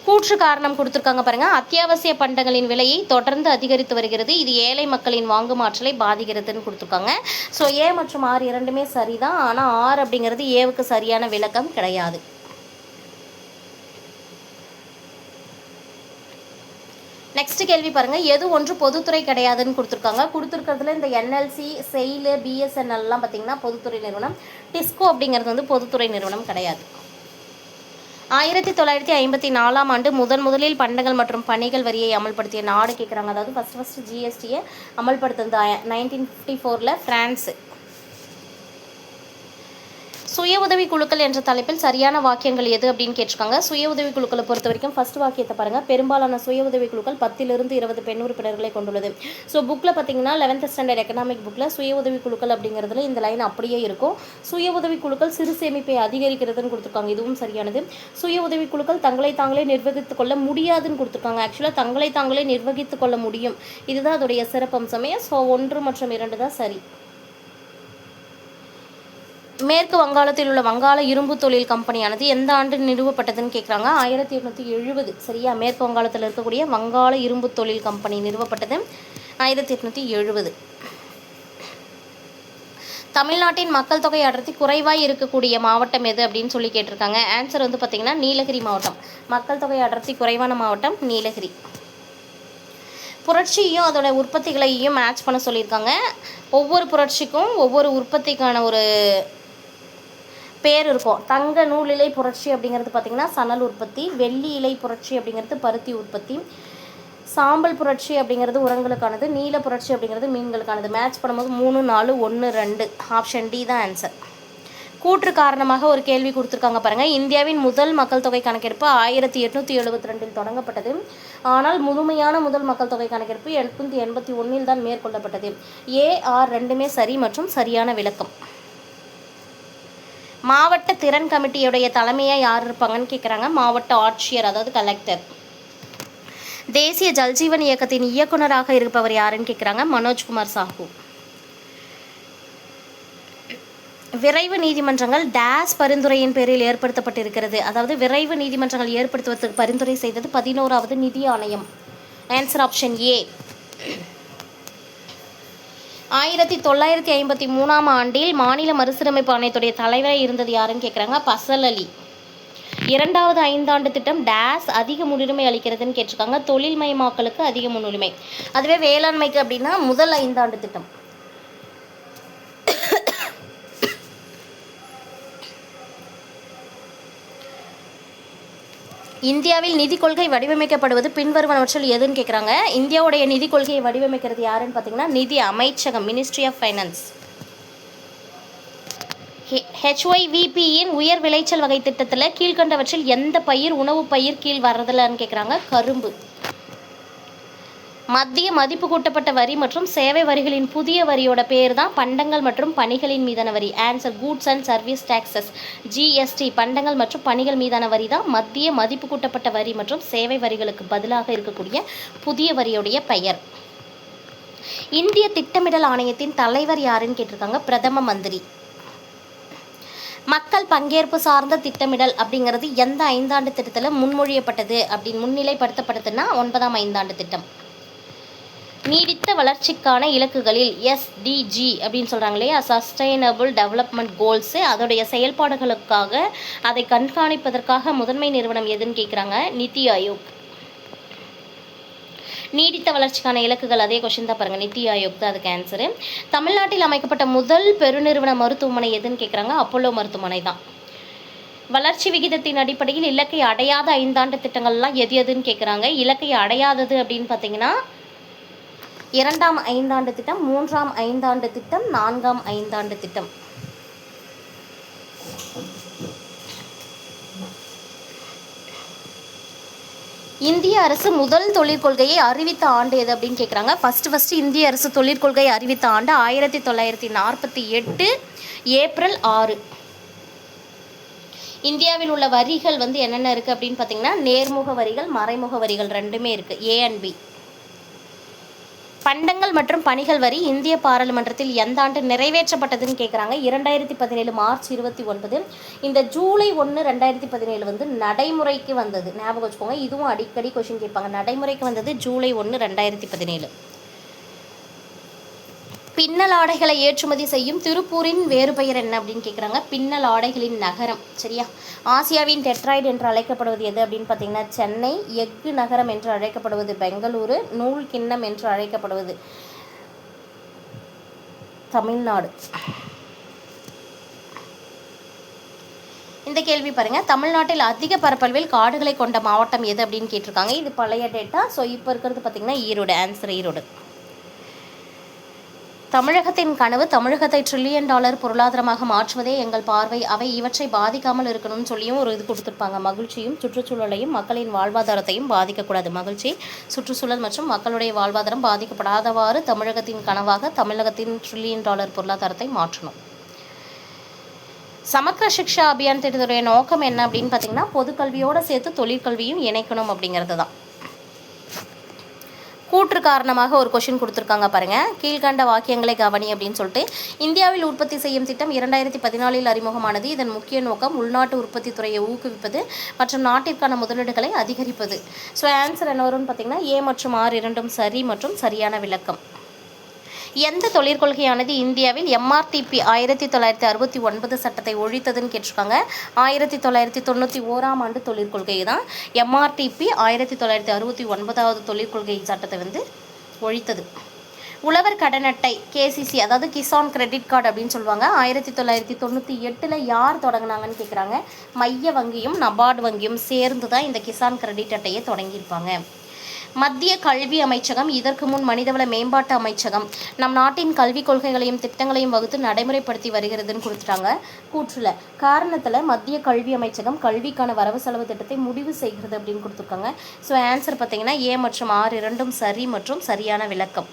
கூற்று காரணம் கொடுத்துருக்காங்க பாருங்கள். அத்தியாவசிய பண்டங்களின் விலையை தொடர்ந்து அதிகரித்து வருகிறது. இது ஏழை மக்களின் வாங்கும் ஆற்றலை பாதிக்கிறதுன்னு கொடுத்துருக்காங்க. ஸோ A மற்றும் R இரண்டுமே சரிதான். ஆனால் R அப்படிங்கிறது Aவுக்கு சரியான விளக்கம் கிடையாது. நெக்ஸ்ட் கேள்வி பாருங்கள். எது ஒன்று பொதுத்துறை கிடையாதுன்னு கொடுத்துருக்காங்க. கொடுத்துருக்கிறதுல இந்த NLC, SAIL, BSNLலாம் பார்த்திங்கன்னா பொதுத்துறை நிறுவனம். டிஸ்கோ அப்படிங்கிறது பொதுத்துறை நிறுவனம் கிடையாது. 1954ஆம் ஆண்டு முதலில் பண்டங்கள் மற்றும் பணிகள் வரியை அமல்படுத்திய நாடு கேட்குறாங்க. அதாவது ஃபஸ்ட்டு GSTயை அமல்படுத்துறது 1954 பிரான்ஸு. சுய உதவி குழுக்கள் என்ற தலைப்பில் சரியான வாக்கியங்கள் எது அப்படின்னு கேட்டிருக்காங்க. சுய உதவி குழுக்களை பொறுத்த வரைக்கும் ஃபர்ஸ்ட் வாக்கியத்தை பாருங்கள். பெரும்பாலான சுய உதவி குழுக்கள் 10 to 20 பெண் உறுப்பினர்களை கொண்டுள்ளது. ஸோ புக்கில் பார்த்தீங்கன்னா 11th ஸ்டாண்டர்ட் எக்கனாமிக் புக்கில் சுய உதவி குழுக்கள் அப்படிங்கிறதுல இந்த லைன் அப்படியே இருக்கும். சுய உதவி குழுக்கள் சிறு சேமிப்பை அதிகரிக்கிறதுன்னு கொடுத்துருக்காங்க. இதுவும் சரியானது. சுய உதவி குழுக்கள் தங்களை தாங்களே நிர்வகித்துக் கொள்ள முடியாதுன்னு கொடுத்துருக்காங்க. ஆக்சுவலாக தங்களை தாங்களே நிர்வகித்துக் கொள்ள முடியும். இதுதான் அதோடைய சிறப்பம்சமே. ஸோ 1 மற்றும் 2 தான் சரி. மேற்கு வங்காளத்தில் உள்ள வங்காள இரும்பு தொழில் கம்பெனியானது எந்த ஆண்டு நிறுவப்பட்டதுன்னு கேட்குறாங்க. 1870. சரியா? மேற்கு வங்காளத்தில் இருக்கக்கூடிய வங்காள இரும்பு தொழில் கம்பெனி நிறுவப்பட்டது 1870. தமிழ்நாட்டின் மக்கள் தொகை அடர்த்தி குறைவாக இருக்கக்கூடிய மாவட்டம் எது அப்படின்னு சொல்லி கேட்டிருக்காங்க. ஆன்சர் பார்த்திங்கன்னா நீலகிரி மாவட்டம். மக்கள் தொகை அடர்த்தி குறைவான மாவட்டம் நீலகிரி. புரட்சியையும் அதோட உற்பத்திகளையும் மேட்ச் பண்ண சொல்லியிருக்காங்க. ஒவ்வொரு புரட்சிக்கும் ஒவ்வொரு உற்பத்திக்கான ஒரு பேர் இருக்கும். தங்க நூல் இலை புரட்சி அப்படிங்கிறது பார்த்திங்கன்னா சணல் உற்பத்தி. வெள்ளி இலை புரட்சி அப்படிங்கிறது பருத்தி உற்பத்தி. சாம்பல் புரட்சி அப்படிங்கிறது உரங்களுக்கானது. நீல புரட்சி அப்படிங்கிறது மீன்களுக்கானது. மேட்ச் பண்ணும்போது 3, 4, 1, 2 ஆப்ஷன் D தான் ஆன்சர். கூற்று காரணமாக ஒரு கேள்வி கொடுத்துருக்காங்க பாருங்கள். இந்தியாவின் முதல் மக்கள் தொகை கணக்கெடுப்பு 1872 தொடங்கப்பட்டது. ஆனால் முழுமையான முதல் மக்கள் தொகை கணக்கெடுப்பு 1881 தான் மேற்கொள்ளப்பட்டது. AR ரெண்டுமே சரி மற்றும் சரியான விளக்கம். மாவட்ட திறன் கமிட்டியுடைய தலைமையாக யார் இருப்பாங்கன்னு கேட்குறாங்க. மாவட்ட ஆட்சியர், அதாவது கலெக்டர். தேசிய ஜல்ஜீவன் இயக்கத்தின் இயக்குநராக இருப்பவர் யாருன்னு கேட்குறாங்க. மனோஜ்குமார் சாஹூ. விரைவு நீதிமன்றங்கள் டேஸ் பரிந்துரையின் பேரில் ஏற்படுத்தப்பட்டிருக்கிறது. அதாவது விரைவு நீதிமன்றங்கள் ஏற்படுத்துவதற்கு பரிந்துரை செய்தது 11வது நிதி ஆணையம். Answer option A. 1953ஆம் ஆண்டில் மாநில மறுசீரமைப்பு ஆணையத்துடைய தலைவராக இருந்தது யாருன்னு கேட்குறாங்க. பசல் அலி. 2வது 5 ஆண்டு திட்டம் டேஸ் அதிக முன்னுரிமை அளிக்கிறதுன்னு கேட்டிருக்காங்க. தொழில் மயமாக்கலுக்கு அதிக முன்னுரிமை. அதுவே வேளாண்மைக்கு அப்படின்னா முதல் 5 ஆண்டு திட்டம். இந்தியாவில் நிதி கொள்கை வடிவமைக்கப்படுவது பின்வருவனவற்றில் எதுன்னு கேட்குறாங்க. இந்தியாவுடைய நிதி கொள்கையை வடிவமைக்கிறது யாருன்னு பார்த்தீங்கன்னா நிதி அமைச்சகம், மினிஸ்ட்ரி ஆஃப் ஃபைனான்ஸ். HYVPயின் உயர் விளைச்சல் வகை திட்டத்தில் கீழ்கண்டவற்றில் எந்த பயிர் உணவு பயிர் கீழ் வர்றதில்லன்னு கேட்குறாங்க. கரும்பு. மத்திய மதிப்பு கூட்டப்பட்ட வரி மற்றும் சேவை வரிகளின் புதிய வரியோட பேர் தான் பண்டங்கள் மற்றும் பணிகளின் மீதான வரி. Answer goods and service taxes, GST. பண்டங்கள் மற்றும் பணிகள் மீதான வரி தான் மத்திய மதிப்பு கூட்டப்பட்ட வரி மற்றும் சேவை வரிகளுக்கு பதிலாக இருக்கக்கூடிய புதிய வரியுடைய பெயர். இந்திய திட்டமிடல் ஆணையத்தின் தலைவர் யாருன்னு கேட்டிருக்காங்க. பிரதம மந்திரி. மக்கள் பங்கேற்பு சார்ந்த திட்டமிடல் அப்படிங்கிறது எந்த 5 ஆண்டு திட்டத்தில் முன்மொழியப்பட்டது அப்படின்னு முன்னிலைப்படுத்தப்பட்டதுன்னா 9ஆம் 5 ஆண்டு திட்டம். நீடித்த வளர்ச்சிக்கான இலக்குகளில் SDG அப்படின்னு சொல்கிறாங்க இல்லையா, சஸ்டைனபிள் டெவலப்மெண்ட் கோல்ஸு, அதோடைய செயல்பாடுகளுக்காக அதை கண்காணிப்பதற்காக முதன்மை நிறுவனம் எதுன்னு கேட்குறாங்க. நிதி ஆயோக். நீடித்த வளர்ச்சிக்கான இலக்குகள் அதே கொஸ்டின் தான் பாருங்கள், நிதி ஆயோக் தான் அதுக்கு ஆன்சரு. தமிழ்நாட்டில் அமைக்கப்பட்ட முதல் பெருநிறுவன மருத்துவமனை எதுன்னு கேட்குறாங்க. அப்போலோ மருத்துவமனை தான். வளர்ச்சி விகிதத்தின் அடிப்படையில் இலக்கை அடையாத 5 ஆண்டு திட்டங்கள்லாம் எதுன்னு கேட்குறாங்க. இலக்கை அடையாதது அப்படின்னு பார்த்தீங்கன்னா 2ஆம் 5 ஆண்டு திட்டம், 3ஆம் 5 ஆண்டு திட்டம், 4ஆம் 5 ஆண்டு திட்டம். இந்திய அரசு முதல் தொழிற்கொள்கையை அறிவித்த ஆண்டு எது அப்படின்னு கேட்குறாங்க. ஃபஸ்ட்டு இந்திய அரசு தொழிற்கொள்கையை அறிவித்த ஆண்டு 1948 ஏப்ரல் 6. இந்தியாவில் உள்ள வரிகள் என்னென்ன இருக்குது அப்படின்னு பார்த்தீங்கன்னா நேர்முக வரிகள், மறைமுக வரிகள் ரெண்டுமே இருக்குது, A and B. பண்டங்கள் மற்றும் பணிகள் வரி இந்திய பாராளுமன்றத்தில் எந்த ஆண்டு நிறைவேற்றப்பட்டதுன்னு கேட்குறாங்க. 2017 மார்ச் 29. இந்த ஜூலை 1, 2017 நடைமுறைக்கு வந்தது. ஞாபகம் வச்சுக்கோங்க, இதுவும் அடிக்கடி கொஷின் கேட்பாங்க. நடைமுறைக்கு வந்தது ஜூலை 1, 2017. பின்னல் ஆடைகளை ஏற்றுமதி செய்யும் திருப்பூரின் வேறு பெயர் என்ன அப்படின்னு கேட்குறாங்க. பின்னல் ஆடைகளின் நகரம். சரியா. ஆசியாவின் டெட்ராய்டு என்று அழைக்கப்படுவது எது அப்படின்னு பார்த்தீங்கன்னா சென்னை. எஃகு நகரம் என்று அழைக்கப்படுவது பெங்களூரு. நூல் கிண்ணம் என்று அழைக்கப்படுவது தமிழ்நாடு. இந்த கேள்வி பாருங்கள், தமிழ்நாட்டில் அதிக பரப்பளவில் காடுகளை கொண்ட மாவட்டம் எது அப்படின்னு கேட்டிருக்காங்க. இது பழைய டேட்டா. ஸோ இப்போ இருக்கிறது பார்த்திங்கன்னா ஈரோடு. ஆன்சர் ஈரோடு. தமிழகத்தின் கனவு தமிழகத்தை $1 trillion பொருளாதாரமாக மாற்றுவதே எங்கள் பார்வை. அவை இவற்றை பாதிக்காமல் இருக்கணும்னு சொல்லியும் ஒரு இது கொடுத்துருப்பாங்க. மகிழ்ச்சியும் சுற்றுச்சூழலையும் மக்களின் வாழ்வாதாரத்தையும் பாதிக்கக்கூடாது. மகிழ்ச்சி, சுற்றுச்சூழல் மற்றும் மக்களுடைய வாழ்வாதாரம் பாதிக்கப்படாதவாறு தமிழகத்தின் கனவாக தமிழகத்தின் $1 trillion பொருளாதாரத்தை மாற்றணும். சமக்கர சிக்ஷா அபியான் திட்டத்துடைய நோக்கம் என்ன அப்படின்னு பார்த்தீங்கன்னா பொதுக்கல்வியோடு சேர்த்து தொழிற்கல்வியும் இணைக்கணும் அப்படிங்கிறது தான். கூற்று காரணமாக ஒரு கொஷின் கொடுத்துருக்காங்க பாருங்கள். கீழ்கண்ட வாக்கியங்களை கவனி அப்படின்னு சொல்லிட்டு. இந்தியாவில் உற்பத்தி செய்யும் திட்டம் 2014 அறிமுகமானது. இதன் முக்கிய நோக்கம் உள்நாட்டு உற்பத்தி துறையை ஊக்குவிப்பது மற்றும் நாட்டிற்கான முதலீடுகளை அதிகரிப்பது. ஸோ ஆன்சர் என்ன வரும்னு பார்த்தீங்கன்னா A மற்றும் R இரண்டும் சரி மற்றும் சரியான விளக்கம். எந்த தொழிற்கொள்கையானது இந்தியாவில் MRTP 1969 சட்டத்தை ஒழித்ததுன்னு கேட்டிருக்காங்க. 1991ஆம் ஆண்டு தொழிற்கொள்கை தான் MRTP 1969வது தொழிற்கொள்கை சட்டத்தை ஒழித்தது. உழவர் கடன் அட்டை KCC, அதாவது கிசான் கிரெடிட் கார்டு அப்படின்னு சொல்லுவாங்க. 1998 யார் தொடங்கினாங்கன்னு கேட்குறாங்க. மைய வங்கியும் நபார்டு வங்கியும் சேர்ந்து தான் இந்த கிசான் கிரெடிட் அட்டையை தொடங்கியிருப்பாங்க. மத்திய கல்வி அமைச்சகம், இதற்கு முன் மனிதவள மேம்பாட்டு அமைச்சகம், நம் நாட்டின் கல்விக் கொள்கைகளையும் திட்டங்களையும் வகுத்து நடைமுறைப்படுத்தி வருகிறதுன்னு கொடுத்துட்டாங்க. கூற்றுல காரணத்தில் மத்திய கல்வி அமைச்சகம் கல்விக்கான வரவு செலவு திட்டத்தை முடிவு செய்கிறது அப்படின்னு கொடுத்துருக்காங்க. ஸோ ஆன்சர் பார்த்தீங்கன்னா A மற்றும் R இரண்டும் சரி மற்றும் சரியான விளக்கம்.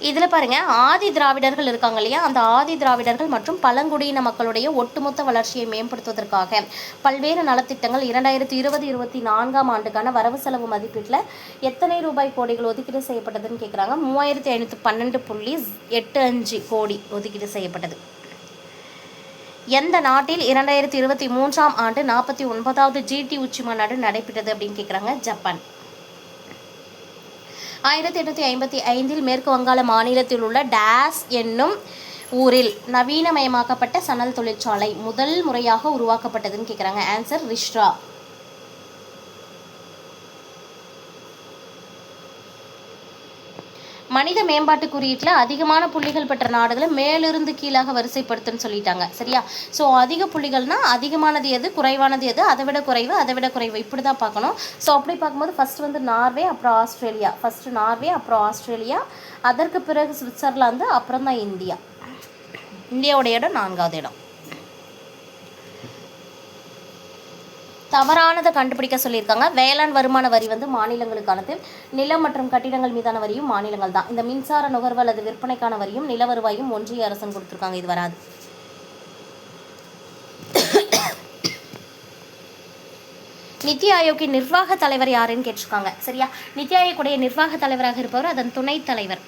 இதில் பாருங்கள், ஆதி திராவிடர்கள் இருக்காங்க இல்லையா, அந்த ஆதி திராவிடர்கள் மற்றும் பழங்குடியின மக்களுடைய ஒட்டுமொத்த வளர்ச்சியை மேம்படுத்துவதற்காக பல்வேறு நலத்திட்டங்கள் 2020-24ஆம் ஆண்டுக்கான வரவு செலவு மதிப்பீட்டில் எத்தனை ரூபாய் கோடிகள் ஒதுக்கீடு செய்யப்பட்டதுன்னு கேட்குறாங்க. 3512.85 கோடி ஒதுக்கீடு செய்யப்பட்டது. எந்த நாட்டில் 2023ஆம் ஆண்டு 49வது G20 உச்சி மாநாடு நடைபெற்றது அப்படின்னு கேட்குறாங்க. ஜப்பான். 1855 மேற்கு வங்காள மாநிலத்தில் உள்ள டேஸ் என்னும் ஊரில் நவீனமயமாக்கப்பட்ட சணல் தொழிற்சாலை முதல் முறையாக உருவாக்கப்பட்டதுன்னு கேட்குறாங்க. ஆன்சர் ரிஷ்ரா. மனித மேம்பாட்டு குறியீட்டில் அதிகமான புள்ளிகள் பெற்ற நாடுகளை மேலிருந்து கீழாக வரிசைப்படுத்துன்னு சொல்லிட்டாங்க. சரியா? ஸோ அதிக புள்ளிகள்னா அதிகமானது எது, குறைவானது எது, அதை விட குறைவு இப்படி தான் பார்க்கணும். ஸோ அப்படி பார்க்கும்போது ஃபஸ்ட்டு வந்து நார்வே, அப்புறம் ஆஸ்திரேலியா. ஃபஸ்ட்டு நார்வே, அப்புறம் ஆஸ்திரேலியா, அதற்கு பிறகு சுவிட்சர்லாந்து, அப்புறம் தான் இந்தியா. இந்தியாவோட இடம் 4வது இடம். தவறானதை கண்டுபிடிக்க சொல்லியிருக்காங்க. வேளாண் வருமான வரி வந்து மாநிலங்களுக்கானது. நிலம் மற்றும் கட்டிடங்கள் மீதான வரியும் மாநிலங்கள் தான். இந்த மின்சார நுகர்வு அல்லது விற்பனைக்கான வரியும் நில வருவாயும் ஒன்றிய அரசு கொடுத்துருக்காங்க. இது வராது. நித்தி ஆயோக்கின் நிர்வாக தலைவர் யாருன்னு கேட்டிருக்காங்க. சரியா? நித்தி ஆயோக்குடைய நிர்வாக தலைவராக இருப்பவர் அதன் துணைத் தலைவர்.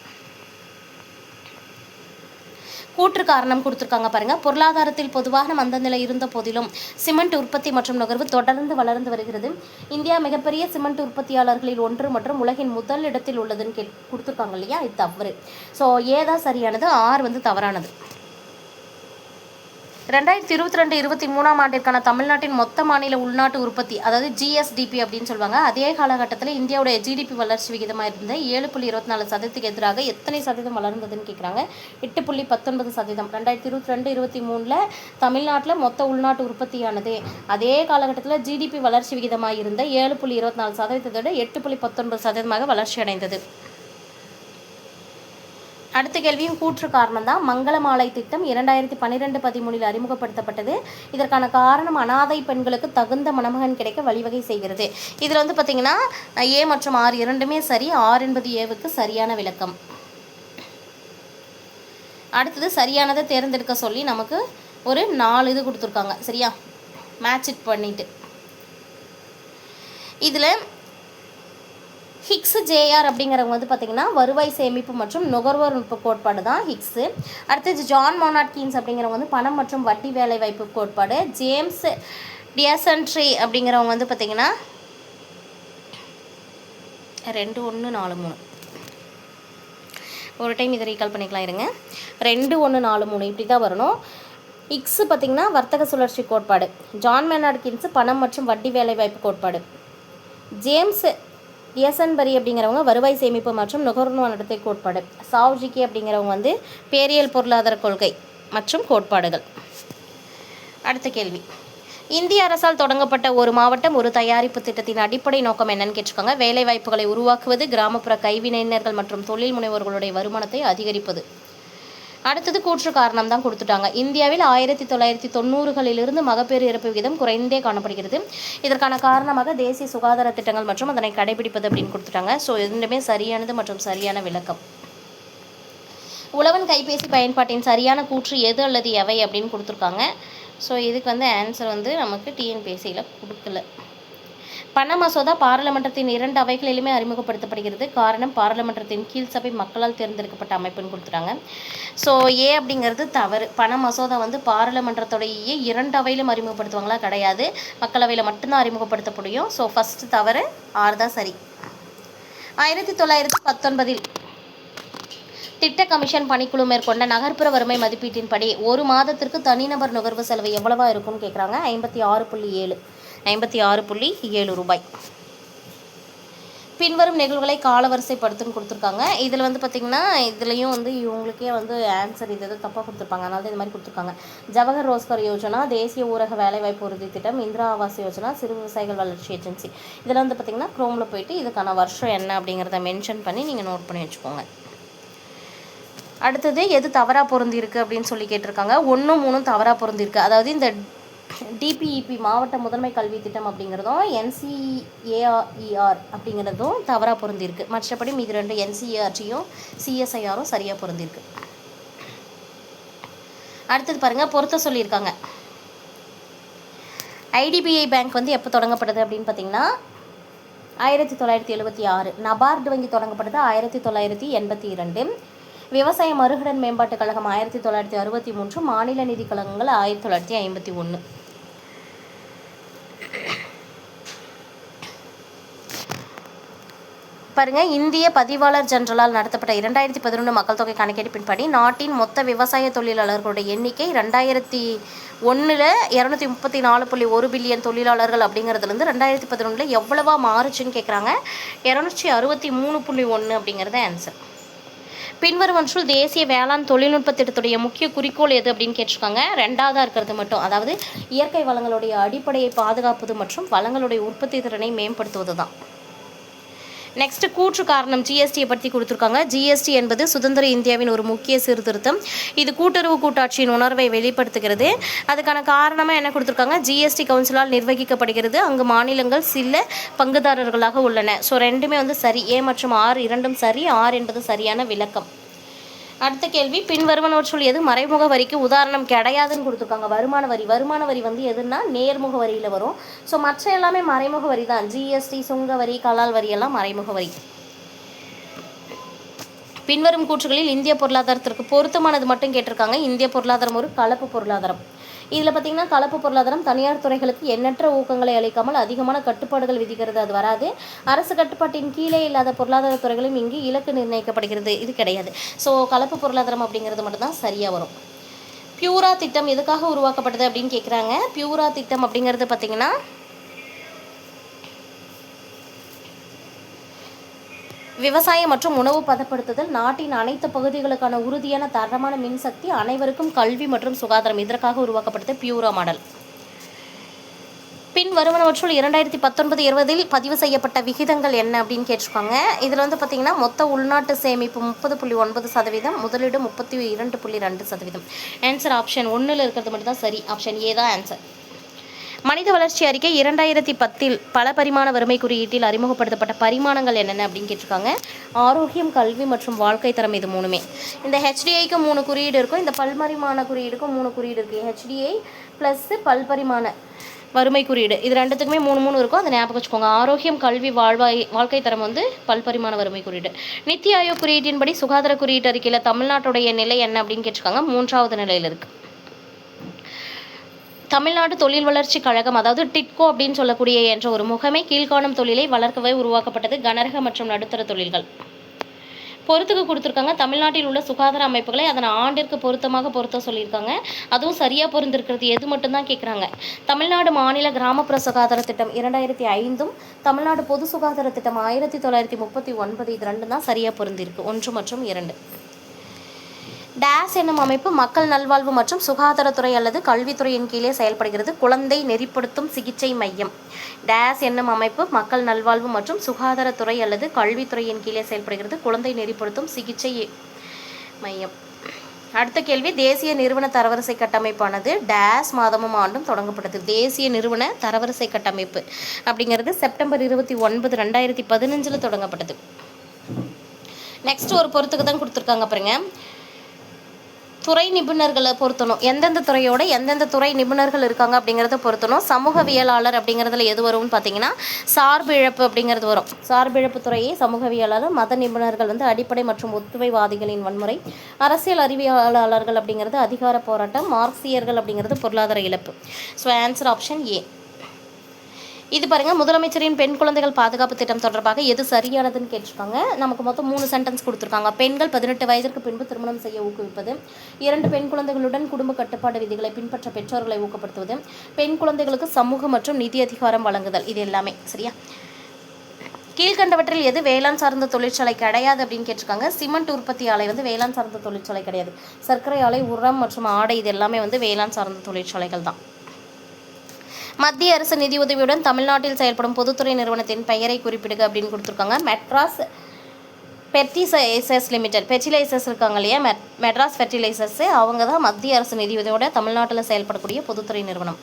கூற்று காரணம் கொடுத்துருக்காங்க பாருங்கள். பொருளாதாரத்தில் பொதுவான மந்த நிலை இருந்த போதிலும் சிமெண்ட் உற்பத்தி மற்றும் நுகர்வு தொடர்ந்து வளர்ந்து வருகிறது. இந்தியா மிகப்பெரிய சிமெண்ட் உற்பத்தியாளர்களில் ஒன்று மற்றும் உலகின் முதல் இடத்தில் உள்ளதுன்னு கொடுத்துருக்காங்க இல்லையா? இது தவறு. ஸோ ஏதான் சரியானது, ஆர் வந்து தவறானது. 2022-23 ஆண்டிற்கான தமிழ்நாட்டின் மொத்த மாநில உள்நாட்டு உற்பத்தி, அதாவது ஜிஎஸ்டிபி அப்படின்னு சொல்லுவாங்க, அதே காலகட்டத்தில் இந்தியாவுடைய ஜிடிபி வளர்ச்சி விகிதமாக இருந்த 7.24% எதிராக எத்தனை சதவீதம் வளர்ந்ததுன்னு கேட்குறாங்க. 8.19%. 2022-23 தமிழ்நாட்டில் மொத்த உள்நாட்டு உற்பத்தியானது அதே காலகட்டத்தில் ஜிடிபி வளர்ச்சி விகிதமாக இருந்த 7.24%, 8.19% வளர்ச்சி அடைந்தது. அடுத்த கேள்வியும் கூற்று காரணம் தான். மங்களமாலை திட்டம் 2012-13 அறிமுகப்படுத்தப்பட்டது. இதற்கான காரணம் அனாதை பெண்களுக்கு தகுந்த மணமகன் கிடைக்க வழிவகை செய்கிறது. இதில் வந்து பார்த்திங்கன்னா ஏ மற்றும் ஆர் இரண்டுமே சரி. ஆர் என்பது ஏவுக்கு சரியான விளக்கம். அடுத்தது சரியானதை தேர்ந்தெடுக்க சொல்லி நமக்கு ஒரு 4 இது கொடுத்துருக்காங்க. சரியா? மேட்ச் இட் பண்ணிட்டு இதில் ஹிக்ஸ் ஜேஆர் அப்படிங்கிறவங்க வந்து பார்த்திங்கன்னா வருவாய் சேமிப்பு மற்றும் நுகர்வோர் நுட்ப கோட்பாடு தான் ஹிக்ஸு. அடுத்தது ஜான் மோனாட் கீன்ஸ் அப்படிங்கிறவங்க வந்து பணம் மற்றும் வட்டி வேலைவாய்ப்பு கோட்பாடு. ஜேம்ஸ் டியசன்ட்ரி அப்படிங்கிறவங்க வந்து பார்த்திங்கன்னா 2143. ஒரு டைம் இதை ரீகால் பண்ணிக்கலாம் இருங்க. 2143 இப்படி தான் வரணும். ஹிக்ஸு பார்த்திங்கன்னா வர்த்தக சுழற்சி கோட்பாடு. ஜான் மோனாட் கீன்ஸு பணம் மற்றும் வட்டி வேலைவாய்ப்பு கோட்பாடு. ஜேம்ஸ் டியசன்பரி அப்படிங்கிறவங்க வருவாய் சேமிப்பு மற்றும் நுகர்வோர் நடத்தை கோட்பாடு. சாவ்ஜிகே அப்படிங்கிறவங்க வந்து பேரியல் பொருளாதார கொள்கை மற்றும் கோட்பாடுகள். அடுத்த கேள்வி, இந்திய அரசால் தொடங்கப்பட்ட ஒரு மாவட்டம் ஒரு தயாரிப்பு திட்டத்தின் அடிப்படை நோக்கம் என்னன்னு கேட்டிருக்காங்க. வேலைவாய்ப்புகளை உருவாக்குவது, கிராமப்புற கைவினைஞர்கள் மற்றும் தொழில் முனைவோர்களுடைய வருமானத்தை அதிகரிப்பது. அடுத்தது கூற்று காரணம் தான் கொடுத்துட்டாங்க. இந்தியாவில் 1990களிலிருந்து மகப்பேறு இறப்பு விகிதம் குறைந்தே காணப்படுகிறது. இதற்கான காரணமாக தேசிய சுகாதார திட்டங்கள் மற்றும் அதனை கடைபிடிப்பது அப்படின்னு கொடுத்துட்டாங்க. ஸோ இரண்டுமே சரியானது மற்றும் சரியான விளக்கம். உழவன் கைபேசி பயன்பாட்டின் சரியான கூற்று எது அல்லது எவை அப்படின்னு கொடுத்துருக்காங்க. ஸோ இதுக்கு வந்து ஆன்சர் வந்து நமக்கு டிஎன்பிஎஸ்சியில் கொடுக்கல. பண மசோதா பாராளுமன்றத்தின் 2 அவைகளிலுமே அறிமுகப்படுத்தப்படுகிறது. காரணம் பாராளுமன்றத்தின் கீழ் சபை மக்களால் தேர்ந்தெடுக்கப்பட்ட அமைப்புன்னு கொடுத்துட்டாங்க. ஸோ ஏ அப்படிங்கிறது தவறு. பண மசோதா வந்து பாராளுமன்றத்தோடைய 2 அவையிலும் அறிமுகப்படுத்துவாங்களா? கிடையாது. மக்களவையில் மட்டும்தான் அறிமுகப்படுத்த முடியும். ஸோ ஃபஸ்ட்டு தவறு, ஆறு தான் சரி. 1919 திட்ட கமிஷன் பணிக்குழு மேற்கொண்ட நகர்ப்புற வறுமை மதிப்பீட்டின்படி ஒரு மாதத்திற்கு தனிநபர் நுகர்வு செலவு எவ்வளவா இருக்கும்னு கேட்குறாங்க. 56.7 ரூபாய். பின்வரும் நிகழ்வுகளை காலவரிசைப்படுத்துன்னு கொடுத்துருக்காங்க. இதில் வந்து பார்த்திங்கன்னா இதுலேயும் வந்து இவங்களுக்கே வந்து ஆன்சர் இது எது தப்பாக கொடுத்துருப்பாங்க. அதனால இது மாதிரி கொடுத்துருக்காங்க. ஜவஹர் ரோஸ்கர் யோஜனா, தேசிய ஊரக வேலைவாய்ப்பு உறுதி திட்டம், இந்திரா ஆவாஸ் யோஜனா, சிறு விவசாயிகள் வளர்ச்சி ஏஜென்சி. இதில் வந்து பார்த்திங்கன்னா குரோமில் போயிட்டு இதுக்கான வருஷம் என்ன அப்படிங்கிறத மென்ஷன் பண்ணி நீங்கள் நோட் பண்ணி வச்சுக்கோங்க. அடுத்தது எது தவறாக பொருந்திருக்கு அப்படின்னு சொல்லி கேட்டிருக்காங்க. 1, 3 தவறாக பொருந்திருக்கு. அதாவது இந்த டிபிஇபி மாவட்ட முதன்மை கல்வி திட்டம் அப்படிங்கிறதும் என்சிஏஆர்இஆர் அப்படிங்கிறதும் தவறாக பொருந்திருக்கு. மற்றபடி மீது 2 என்சிஏஆர்டியும் சிஎஸ்ஐஆரும் சரியாக பொருந்திருக்கு. அடுத்தது பாருங்கள், பொருத்த சொல்லியிருக்காங்க. ஐடிபிஐ பேங்க் வந்து எப்போ தொடங்கப்பட்டது அப்படின்னு பார்த்தீங்கன்னா 1976. நபார்டு வங்கி தொடங்கப்பட்டது 1982. விவசாய மறுகடன் மேம்பாட்டுக் கழகம் 1963. மாநில நிதி கழகங்கள் 1951. பாருங்க, இந்திய பதிவாளர் ஜெனரலால் நடத்தப்பட்ட 2011 மக்கள் தொகை கணக்கெடுப்பின்படி நாட்டின் மொத்த விவசாய தொழிலாளர்களுடைய எண்ணிக்கை 2001 234.1 பில்லியன் தொழிலாளர்கள் அப்படிங்கிறதுலேருந்து 2011 எவ்வளவா மாறுச்சுன்னு கேட்குறாங்க. 263.1 அப்படிங்கிறது ஆன்சர். பின்வருவனற்றுள் தேசிய வேளாண் தொழில்நுட்ப திட்டத்துடைய முக்கிய குறிக்கோள் எது அப்படின்னு கேட்டிருக்காங்க. 2ஆவதா இருக்கிறது மட்டும், அதாவது இயற்கை வளங்களுடைய அடிப்படையை பாதுகாப்பது மற்றும் வளங்களுடைய உற்பத்தி திறனை மேம்படுத்துவது தான். நெக்ஸ்ட் கூற்று காரணம் ஜிஎஸ்டியை பற்றி கொடுத்துருக்காங்க. ஜிஎஸ்டி என்பது சுதந்திர இந்தியாவின் ஒரு முக்கிய சீர்திருத்தம். இது கூட்டுறவு கூட்டாட்சியின் உணர்வை வெளிப்படுத்துகிறது. அதுக்கான காரணமாக என்ன கொடுத்துருக்காங்க, ஜிஎஸ்டி கவுன்சிலால் நிர்வகிக்கப்படுகிறது. அங்கு மாநிலங்கள் சில பங்குதாரர்களாக உள்ளன. ஸோ ரெண்டுமே வந்து சரி. ஏ மற்றும் ஆர் இரண்டும் சரி. ஆர் என்பது சரியான விளக்கம். அடுத்த கேள்வி, பின்வருவனவற்றுள் எது மறைமுக வரிக்கு உதாரணம் கிடையாதுன்னு கொடுத்துருக்காங்க. வருமான வரி வந்து எதுனா நேர்முக வரியில் வரும். ஸோ மற்ற எல்லாமே மறைமுக வரி தான். ஜிஎஸ்டி, சுங்க வரி, கலால் வரி எல்லாம் மறைமுக வரி. பின்வரும் கூற்றுகளில் இந்திய பொருளாதாரத்திற்கு பொருத்தமானது மட்டும் கேட்டிருக்காங்க. இந்திய பொருளாதாரம் ஒரு கலப்பு பொருளாதாரம். இதில் பார்த்திங்கன்னா கலப்பு பொருளாதாரம் தனியார் துறைகளுக்கு எண்ணற்ற ஊக்கங்களை அளிக்காமல் அதிகமான கட்டுப்பாடுகள் விதிக்கிறது, அது வராது. அரசு கட்டுப்பாட்டின் கீழே இல்லாத பொருளாதார துறைகளும் இங்கு இலக்கு நிர்ணயிக்கப்படுகிறது, இது கிடையாது. ஸோ கலப்பு பொருளாதாரம் அப்படிங்கிறது மட்டும்தான் சரியாக வரும். பியூரா திட்டம் எதுக்காக உருவாக்கப்பட்டது அப்படின்னு கேட்குறாங்க. பியூரா திட்டம் அப்படிங்கிறது பார்த்திங்கன்னா விவசாயம் மற்றும் உணவு பதப்படுத்துதல், நாட்டின் அனைத்து பகுதிகளுக்கான உறுதியான தரமான மின்சக்தி, அனைவருக்கும் கல்வி மற்றும் சுகாதாரம், இதற்காக உருவாக்கப்பட்டது பியூரா மாடல். பின் வருவனவற்றுள் 2019-20 பதிவு செய்யப்பட்ட விகிதங்கள் என்ன அப்படின்னு கேட்டிருக்காங்க. இதில் வந்து பார்த்திங்கன்னா மொத்த உள்நாட்டு சேமிப்பு 30.9%, முதலீடு 32.2%. ஆன்சர் ஆப்ஷன் 1 இருக்கிறது மட்டும்தான் சரி. ஆப்ஷன் ஏ தான் ஆன்சர். மனித வளர்ச்சி அறிக்கை 2010 பல பரிமாண வறுமை குறியீட்டில் அறிமுகப்படுத்தப்பட்ட பரிமாணங்கள் என்னென்ன அப்படின்னு கேட்டிருக்காங்க. ஆரோக்கியம், கல்வி மற்றும் வாழ்க்கை தரம், இது மூணுமே. இந்த ஹெச்டிஐக்கு 3 குறியீடு இருக்கும். இந்த பல்பரிமாண குறியீடுக்கும் 3 குறியீடு இருக்குது. ஹெச்டிஐ ப்ளஸ் பல்பரிமாண வறுமை குறியீடு, இது ரெண்டுத்துக்குமே 3 இருக்கும். அதை ஞாபகம் வச்சுக்கோங்க. ஆரோக்கியம், கல்வி, வாழ்க்கை தரம் வந்து பல்பரிமாண வறுமை குறியீடு. நித்தி ஆயோக் குறியீட்டின்படி சுகாதார குறியீட்டு அறிக்கையில் தமிழ்நாட்டுடைய நிலை என்ன அப்படின்னு கேட்டிருக்காங்க. 3வது நிலையில் இருக்குது. தமிழ்நாடு தொழில் வளர்ச்சி கழகம், அதாவது டிட்கோ அப்படின்னு சொல்லக்கூடிய என்ற ஒரு முகமை கீழ்காணும் தொழிலை வளர்க்கவே உருவாக்கப்பட்டது. கனரக மற்றும் நடுத்தர தொழில்கள். பொறுத்துக்கு கொடுத்துருக்காங்க. தமிழ்நாட்டில் உள்ள சுகாதார அமைப்புகளை அதன் ஆண்டிற்கு பொருத்தமாக பொருத்த சொல்லியிருக்காங்க. அதுவும் சரியாக பொருந்திருக்கிறது எது மட்டும்தான் கேட்குறாங்க. தமிழ்நாடு மாநில கிராமப்புற சுகாதார திட்டம் 2005, தமிழ்நாடு பொது சுகாதார திட்டம் 1939, இது 2 தான் சரியாக பொருந்திருக்கு. 1 மற்றும் 2. டேஸ் என்னும் அமைப்பு மக்கள் நல்வாழ்வு மற்றும் சுகாதாரத்துறை அல்லது கல்வித்துறையின் கீழே செயல்படுகிறது. குழந்தை நெறிப்படுத்தும் சிகிச்சை மையம். டேஸ் என்னும் அமைப்பு மக்கள் நல்வாழ்வு மற்றும் சுகாதாரத்துறை அல்லது கல்வித்துறையின் கீழே செயல்படுகிறது. குழந்தை நெறிப்படுத்தும் சிகிச்சை மையம். அடுத்த கேள்வி, தேசிய நிறுவன தரவரிசை கட்டமைப்பானது டேஸ் மாதமும் ஆண்டும் தொடங்கப்பட்டது. தேசிய நிறுவன தரவரிசை கட்டமைப்பு அப்படிங்கிறது செப்டம்பர் 29, 2015 தொடங்கப்பட்டது. நெக்ஸ்ட் ஒரு பொறுத்துக்கு தான் கொடுத்துருக்காங்க பாருங்க. துறை நிபுணர்களை பொருத்தணும். எந்தெந்த துறையோட எந்தெந்த துறை நிபுணர்கள் இருக்காங்க அப்படிங்கிறத பொருத்தணும். சமூகவியலாளர் அப்படிங்கிறதுல எது வரும்னு பார்த்தீங்கன்னா சார்பிழப்பு அப்படிங்கிறது வரும். சார்பிழப்பு துறையை சமூகவியலாளர். மத நிபுணர்கள் வந்து அடிப்படை மற்றும் ஒத்துழைவாதிகளின் வன்முறை. அரசியல் அறிவியலாளர்கள் அப்படிங்கிறது அதிகார போராட்டம். மார்க்சியர்கள் அப்படிங்கிறது பொருளாதார இழப்பு. So answer option A. இது பாருங்கள், முதலமைச்சரின் பெண் குழந்தைகள் பாதுகாப்பு திட்டம் தொடர்பாக எது சரியானதுன்னு கேட்டிருக்காங்க. நமக்கு மொத்தம் 3 சென்டென்ஸ் கொடுத்துருக்காங்க. பெண்கள் 18 வயதிற்கு பின்பு திருமணம் செய்ய ஊக்குவிப்பது. 2 பெண் குழந்தைகளுடன் குடும்ப கட்டுப்பாடு விதிகளை பின்பற்ற பெற்றோர்களை ஊக்கப்படுத்துவது. பெண் குழந்தைகளுக்கு சமூக மற்றும் நிதி அதிகாரம் வழங்குதல். இது எல்லாமே சரியா. கீழ்கண்டவற்றில் எது வேளாண் சார்ந்த தொழிற்சாலை கிடையாது அப்படின்னு கேட்டிருக்காங்க. சிமெண்ட் உற்பத்தி ஆலை வந்து வேளாண் சார்ந்த தொழிற்சாலை கிடையாது. சர்க்கரை ஆலை, உரம் மற்றும் ஆடை, இது எல்லாமே வந்து வேளாண் சார்ந்த தொழிற்சாலைகள் தான். மத்திய அரசு நிதியுதவியுடன் தமிழ்நாட்டில் செயல்படும் பொதுத்துறை நிறுவனத்தின் பெயரை குறிப்பிடுக அப்படின்னு கொடுத்துருக்காங்க. Madras fertilisers limited. ஃபெர்டிலைசர்ஸ் இருக்காங்க இல்லையா, மெட்ராஸ் ஃபெர்டிலைசர்ஸ், அவங்க தான் மத்திய அரசு நிதியுதவியோட தமிழ்நாட்டில் செயல்படக்கூடிய பொதுத்துறை நிறுவனம்.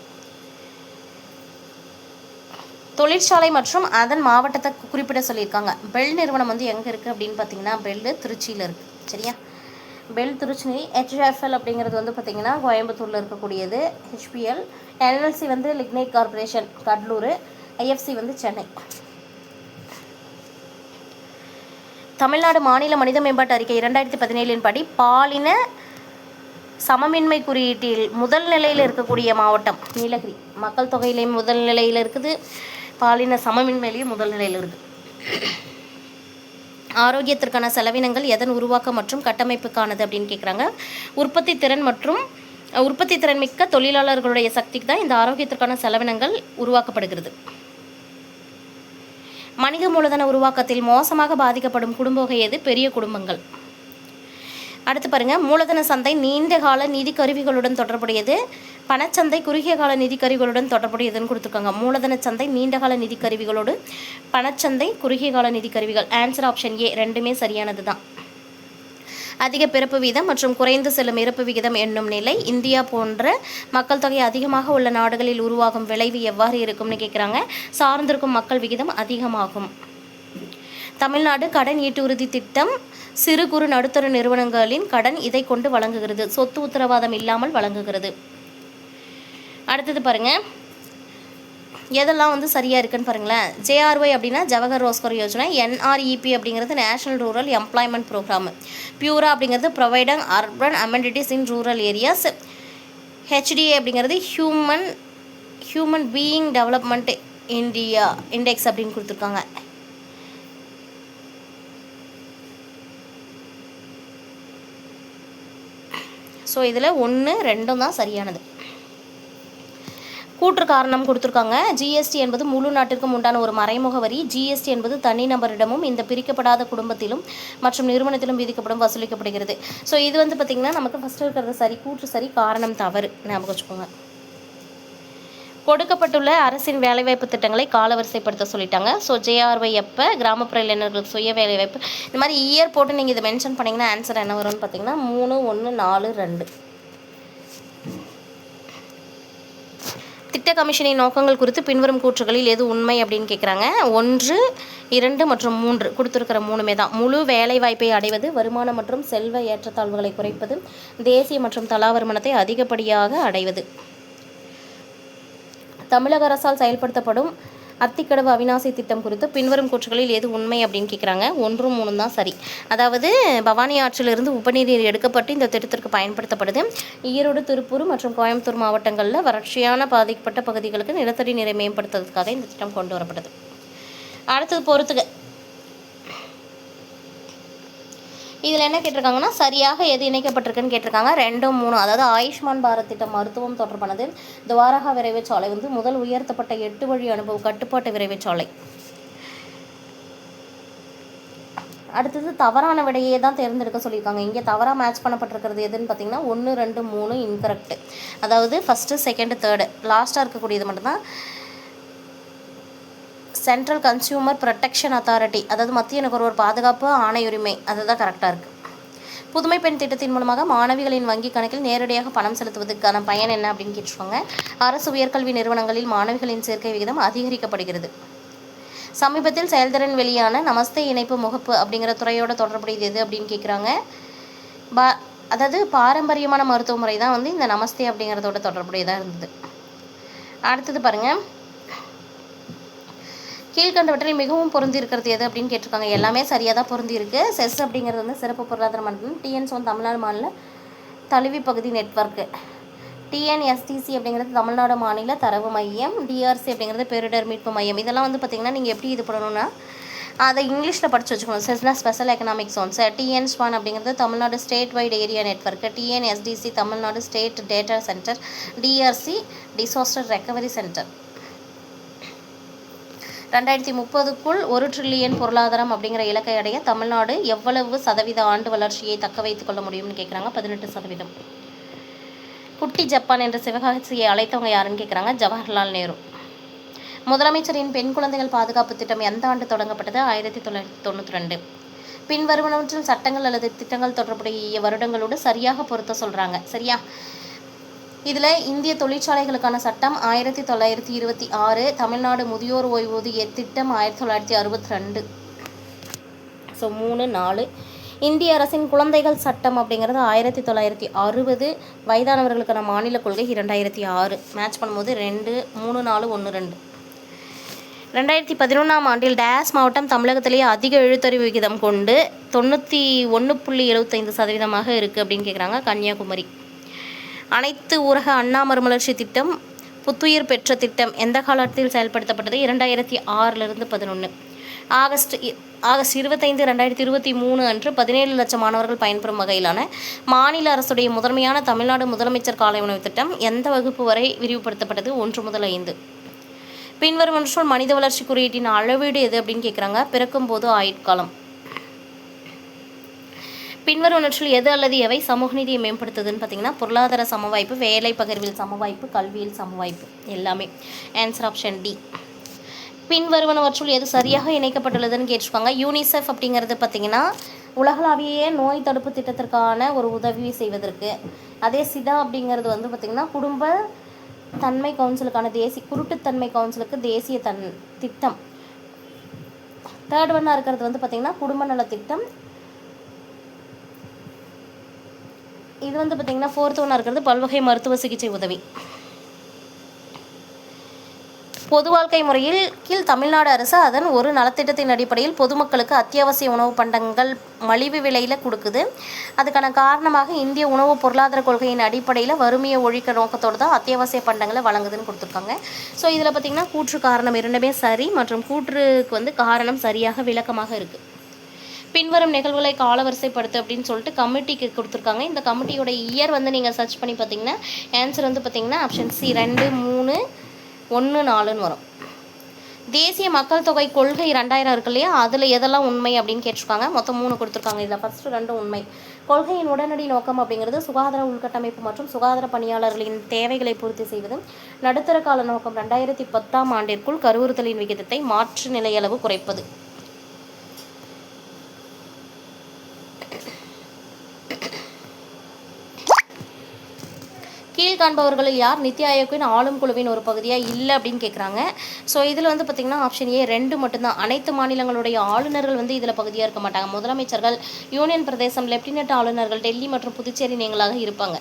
தொழிற்சாலை மற்றும் அதன் மாவட்டத்தை குறிப்பிட சொல்லியிருக்காங்க. பெல் நிறுவனம் வந்து எங்கே இருக்குது அப்படின்னு பார்த்தீங்கன்னா பெல் திருச்சியில் இருக்குது. சரியா. பெல் திருச்சி. ஹெச்எஃப்எல் அப்படிங்கிறது வந்து பார்த்திங்கன்னா கோயம்புத்தூரில் இருக்கக்கூடியது. ஹெச்பிஎல். என்எல்சி வந்து லிக்னைட் கார்பரேஷன் கடலூர். ஐஎஃப்சி வந்து சென்னை. தமிழ்நாடு மாநில மனித மேம்பாட்டு அறிக்கை 2017 படி பாலின சமமின்மை குறியீட்டில் முதல் நிலையில் இருக்கக்கூடிய மாவட்டம் நீலகிரி. மக்கள் தொகையிலேயும் முதல் நிலையில் இருக்குது. பாலின சமமின்மையிலையும் முதல் நிலையில் இருக்குது. ஆரோக்கியத்திற்கான செலவினங்கள் எதன் உருவாக்கம் மற்றும் கட்டமைப்புக்கானது அப்படின்னு கேட்குறாங்க. உற்பத்தி திறன் மிக்க தொழிலாளர்களுடைய சக்திக்கு தான் இந்த ஆரோக்கியத்திற்கான செலவினங்கள் உருவாக்கப்படுகிறது. மனித மூலதன உருவாக்கத்தில் மோசமாக பாதிக்கப்படும் குடும்ப வகை எது? பெரிய குடும்பங்கள். அடுத்து பாருங்கள், மூலதன சந்தை நீண்ட கால நிதி கருவிகளுடன் தொடர்புடையது, பணச்சந்தை குறுகிய கால நிதி கருவிகளுடன் தொடர்புடையதுன்னு கொடுத்துருக்காங்க. மூலதன சந்தை நீண்ட கால நிதி கருவிகளோடு, பணச்சந்தை குறுகிய கால நிதி கருவிகள். ஆன்சர் ஆப்ஷன் ஏ, ரெண்டுமே சரியானது தான். அதிக பிறப்பு வீதம் மற்றும் குறைந்து செல்லும் இறப்பு விகிதம் என்னும் நிலை இந்தியா போன்ற மக்கள் தொகை அதிகமாக உள்ள நாடுகளில் உருவாகும் விளைவு எவ்வாறு இருக்கும்னு கேட்குறாங்க. சார்ந்திருக்கும் மக்கள் விகிதம் அதிகமாகும். தமிழ்நாடு கடன் ஈட்டுறுதி திட்டம் சிறு குறு நடுத்தர நிறுவனங்களின் கடன் இதை கொண்டு வழங்குகிறது. சொத்து உத்தரவாதம் இல்லாமல் வழங்குகிறது. அடுத்தது பாருங்கள், எதெல்லாம் வந்து சரியாக இருக்குன்னு பாருங்களேன். ஜேஆர்ஒய் அப்படின்னா ஜவஹர் ரோஸ்கர் யோஜனா, என்ஆர்இபி அப்படிங்கிறது national rural employment programme, PURA அப்படிங்கிறது providing urban amenities in rural areas, HDA அப்படிங்கிறது human being development India index அப்படின்னு கொடுத்துருக்காங்க. ஸோ இதில் 1, 2 தான் சரியானது. கூற்று காரணம் கொடுத்துருக்காங்க. ஜிஎஸ்டி என்பது முழு நாட்டிற்கும் உண்டான ஒரு மறைமுக வரி. ஜிஎஸ்டி என்பது தனிநபரிடமும் இந்த பிரிக்கப்படாத குடும்பத்திலும் மற்றும் நிறுவனத்திலும் விதிக்கப்படும் வசூலிக்கப்படுகிறது. ஸோ இது வந்து பார்த்திங்கன்னா நமக்கு ஃபஸ்ட்டு இருக்கிறது சரி, கூற்று சரி, காரணம் தவறு. ஞாபகம் வச்சுக்கோங்க. கொடுக்கப்பட்டுள்ள அரசின் வேலைவாய்ப்பு திட்டங்களை காலவரிசைப்படுத்த சொல்லிட்டாங்க. ஸோ ஜேஆர்ஒய் எப்போ, கிராமப்புற இளைஞர்களுக்கு சுய வேலைவாய்ப்பு, இந்த மாதிரி இயர் போட்டு நீங்கள் இதை மென்ஷன் பண்ணிங்கன்னா ஆன்சர் என்ன வரும்னு பார்த்தீங்கன்னா 3, 1, 4, 2. திட்ட கமிஷனின் நோக்கங்கள் குறித்து பின்வரும் கூற்றுகளில் எது உண்மை அப்படின்னு கேட்குறாங்க. 1, 2 மற்றும் 3 கொடுத்துருக்கிற 3மே தான். முழு வேலைவாய்ப்பை அடைவது, வருமானம் மற்றும் செல்வ ஏற்றத்தாழ்வுகளை குறைப்பது, தேசிய மற்றும் தலா வருமானத்தை அதிகப்படியாக அடைவது. தமிழக அரசால் செயல்படுத்தப்படும் அத்திக்கடவு அவிநாசி திட்டம் குறித்து பின்வரும் கூற்றுகளில் எது உண்மை அப்படின்னு கேட்குறாங்க. 1, 3 தான் சரி. அதாவது பவானி ஆற்றிலிருந்து உபநீர் எடுக்கப்பட்டு இந்த திட்டத்திற்கு பயன்படுத்தப்படுது. ஈரோடு, திருப்பூர் மற்றும் கோயம்புத்தூர் மாவட்டங்களில் வறட்சியான பாதிக்கப்பட்ட பகுதிகளுக்கு நிலத்தடி நீரை மேம்படுத்துவதற்காக இந்த திட்டம் கொண்டு வரப்பட்டது. அடுத்தது பொறுத்துக. இதில் என்ன கேட்டிருக்காங்கன்னா சரியாக எது இணைக்கப்பட்டிருக்குன்னு கேட்டிருக்காங்க. 2, 3. அதாவது ஆயுஷ்மான் பாரத் திட்டம் மருத்துவம் தொடர்பானது. துவாரகா விரைவுச்சாலை வந்து முதல் உயர்த்தப்பட்ட 8 வழி அனுபவ கட்டுப்பாட்டு விரைவுச்சாலை. அடுத்தது தவறான விடையே தான் தேர்ந்தெடுக்க சொல்லியிருக்காங்க. இங்கே தவறாக மேட்ச் பண்ணப்பட்டிருக்கிறது எதுன்னு பார்த்தீங்கன்னா 1, 2, 3 இன்கரெக்ட். அதாவது ஃபஸ்ட்டு, செகண்ட், தேர்டு லாஸ்ட்டாக இருக்கக்கூடியது மட்டும்தான் சென்ட்ரல் கன்சியூமர் ப்ரொடெக்ஷன் அத்தாரிட்டி, அதாவது மத்திய நுகர்வோர் பாதுகாப்பு ஆணையுரிமை, அதுதான் கரெக்டாக இருக்குது. புதுமை பெண் திட்டத்தின் மூலமாக மாணவிகளின் வங்கி கணக்கில் நேரடியாக பணம் செலுத்துவதற்கான பயன் என்ன அப்படின்னு கேட்டிருக்காங்க. அரசு உயர்கல்வி நிறுவனங்களில் மாணவிகளின் சேர்க்கை விகிதம் அதிகரிக்கப்படுகிறது. சமீபத்தில் செயல்திறன் வெளியான நமஸ்தே இணைப்பு முகப்பு அப்படிங்கிற துறையோட தொடர்புடையது எது அப்படின்னு கேட்குறாங்க. அதாவது பாரம்பரியமான மருத்துவ முறை தான் வந்து இந்த நமஸ்தே அப்படிங்கிறதோட தொடர்புடையதாக இருந்தது. அடுத்தது பாருங்கள், கீழ்கண்டவற்றில் மிகவும் பொருந்தி இருக்கிறது எது அப்படின்னு கேட்டிருக்காங்க. எல்லாமே சரியாக தான் பொருந்தி இருக்குது. செஸ் அப்படிங்கிறது வந்து சிறப்பு பொருளாதார மண்டலம். டிஎன்எஸ் தமிழ்நாடு மாநில தழுவி பகுதி நெட்வொர்க்கு. டிஎன்எஸ்டிசி அப்படிங்கிறது தமிழ்நாடு மாநில தரவு மையம். டிஆர்சி அப்படிங்கிறது பேரிடர் மீட்பு மையம். இதெல்லாம் வந்து பார்த்திங்கன்னா நீங்கள் எப்படி இது பண்ணணும்னா அதை இங்கிலீஷில் படித்து வச்சுக்கணும். Cessna special economic Jones. டிஎன்-SWAN அப்படிங்கிறது Tamil Nadu state white area network. TNSTC Tamil Nadu state data centre. TRC disaster recovery centre. 2030க்குள் 1 trillion பொருளாதாரம் அப்படிங்கிற இலக்கை அடைய தமிழ்நாடு எவ்வளவு சதவீத ஆண்டு வளர்ச்சியை தக்க வைத்துக் கொள்ள முடியும்னு கேட்குறாங்க. 18%. குட்டி ஜப்பான் என்ற சிவகாசியை அழைத்தவங்க யாருன்னு கேட்குறாங்க. ஜவஹர்லால் நேரு. முதலமைச்சரின் பெண் குழந்தைகள் பாதுகாப்பு திட்டம் எந்த ஆண்டு தொடங்கப்பட்டது? 1992. பின்வருவனவற்றில் சட்டங்கள் அல்லது திட்டங்கள் தொடர்புடைய வருடங்களோடு சரியாக பொருத்த சொல்கிறாங்க. சரியா? இதில் இந்திய தொழிற்சாலைகளுக்கான சட்டம் 1926, தமிழ்நாடு முதியோர் ஓய்வூதிய திட்டம் 1962. ஸோ 3, 4. இந்திய அரசின் குழந்தைகள் சட்டம் அப்படிங்கிறது 1960. வயதானவர்களுக்கான மாநில கொள்கை 2006. மேட்ச் பண்ணும்போது 2, 3, 4, 1, 2. 2011ஆம் ஆண்டில் டேஸ் மாவட்டம் தமிழகத்திலேயே அதிக எழுத்தறிவு விகிதம் கொண்டு 91.75% இருக்குது அப்படின்னு கேட்குறாங்க. கன்னியாகுமரி. அனைத்து ஊரக அண்ணா மறுமலர்ச்சி திட்டம் புத்துயிர் பெற்ற திட்டம் எந்த காலத்தில் செயல்படுத்தப்பட்டது? 2006லிருந்து 11. ஆகஸ்ட் 25, 2023 அன்று 17 லட்சம் மாணவர்கள் பயன்பெறும் வகையிலான மாநில அரசுடைய முதன்மையான தமிழ்நாடு முதலமைச்சர் காலை உணவு திட்டம் எந்த வகுப்பு வரை விரிவுபடுத்தப்பட்டது? 1 முதல் 5. பின்வருவனற்றுள் மனித வளர்ச்சி குறியீட்டின் அளவீடு எது அப்படின்னு கேட்குறாங்க. பிறக்கும் போது ஆயுட்காலம். பின்வருவனற்றில் எது அல்லது எவை சமூக நீதியை மேம்படுத்துதுன்னு பார்த்தீங்கன்னா பொருளாதார சமவாய்ப்பு, வேலை பகிர்வில் சமவாய்ப்பு, கல்வியில் சமவாய்ப்பு, எல்லாமே. Answer option D. பின்வருவனவற்றுள் எது சரியாக இணைக்கப்பட்டுள்ளதுன்னு கேட்டிருக்காங்க. யூனிசெஃப் அப்படிங்கிறது பார்த்திங்கன்னா உலகளாவிய நோய் தடுப்பு திட்டத்திற்கான ஒரு உதவி செய்வதற்கு. அதே சிடா அப்படிங்கிறது வந்து பார்த்திங்கன்னா குடும்ப தன்மை கவுன்சிலுக்கான குருட்டுத்தன்மை கவுன்சிலுக்கு தேசிய திட்டம். தேர்ட் ஒன்னாக இருக்கிறது வந்து பார்த்திங்கன்னா குடும்ப நல திட்டம். இது வந்து பார்த்திங்கன்னா ஃபோர்த் ஒன்னாக இருக்கிறது பல்வகை மருத்துவ சிகிச்சை உதவி. பொது வாழ்க்கை முறையில் கீழ் தமிழ்நாடு அரசு அதன் ஒரு நலத்திட்டத்தின் அடிப்படையில் பொதுமக்களுக்கு அத்தியாவசிய உணவு பண்டங்கள் மலிவு விலையில் கொடுக்குது. அதுக்கான காரணமாக இந்திய உணவு பொருளாதார கொள்கையின் அடிப்படையில் வறுமையை ஒழிக்க நோக்கத்தோடு தான் அத்தியாவசிய பண்டங்களை வழங்குதுன்னு கொடுத்துருக்காங்க. ஸோ இதில் பார்த்திங்கன்னா கூற்று காரணம் இரண்டுமே சரி மற்றும் கூற்றுக்கு வந்து காரணம் சரியாக விளக்கமாக இருக்குது. பின்வரும் நிகழ்வுகளை காலவரிசைப்படுத்து அப்படின்னு சொல்லிட்டு கமிட்டிக்கு கொடுத்துருக்காங்க. இந்த கமிட்டியோட இயர் வந்து நீங்கள் சர்ச் பண்ணி பார்த்தீங்கன்னா ஆன்சர் வந்து பார்த்திங்கன்னா ஆப்ஷன் சி 2, 3, 1, 4ன்னு வரும். தேசிய மக்கள் தொகை கொள்கை 2000 இருக்கு இல்லையா, அதில் எதெல்லாம் உண்மை அப்படின்னு கேட்டிருக்காங்க. மொத்தம் 3 கொடுத்துருக்காங்க. இதில் ஃபஸ்ட்டு 2 உண்மை. கொள்கையின் உடனடி நோக்கம் அப்படிங்கிறது சுகாதார உள்கட்டமைப்பு மற்றும் சுகாதார பணியாளர்களின் தேவைகளை பூர்த்தி செய்வது. நடுத்தர கால நோக்கம் 2010ஆம் ஆண்டிற்குள் கருவுறுதலின் விகிதத்தை மாற்று நிலையளவு குறைப்பது. கீழ்காண்பவர்களில் யார் நித்தி ஆயோக்கின் ஆளும் குழுவின் ஒரு பகுதியாக இல்லை அப்படின்னு கேட்குறாங்க. ஸோ இதில் வந்து பார்த்திங்கன்னா ஆப்ஷன் ஏ 2 மட்டும்தான். அனைத்து மாநிலங்களுடைய ஆளுநர்கள் வந்து இதில் பகுதியாக இருக்க மாட்டாங்க. முதலமைச்சர்கள், யூனியன் பிரதேசம், லெப்டினன்ட் ஆளுநர்கள், டெல்லி மற்றும் புதுச்சேரி நீங்களாக இருப்பாங்க.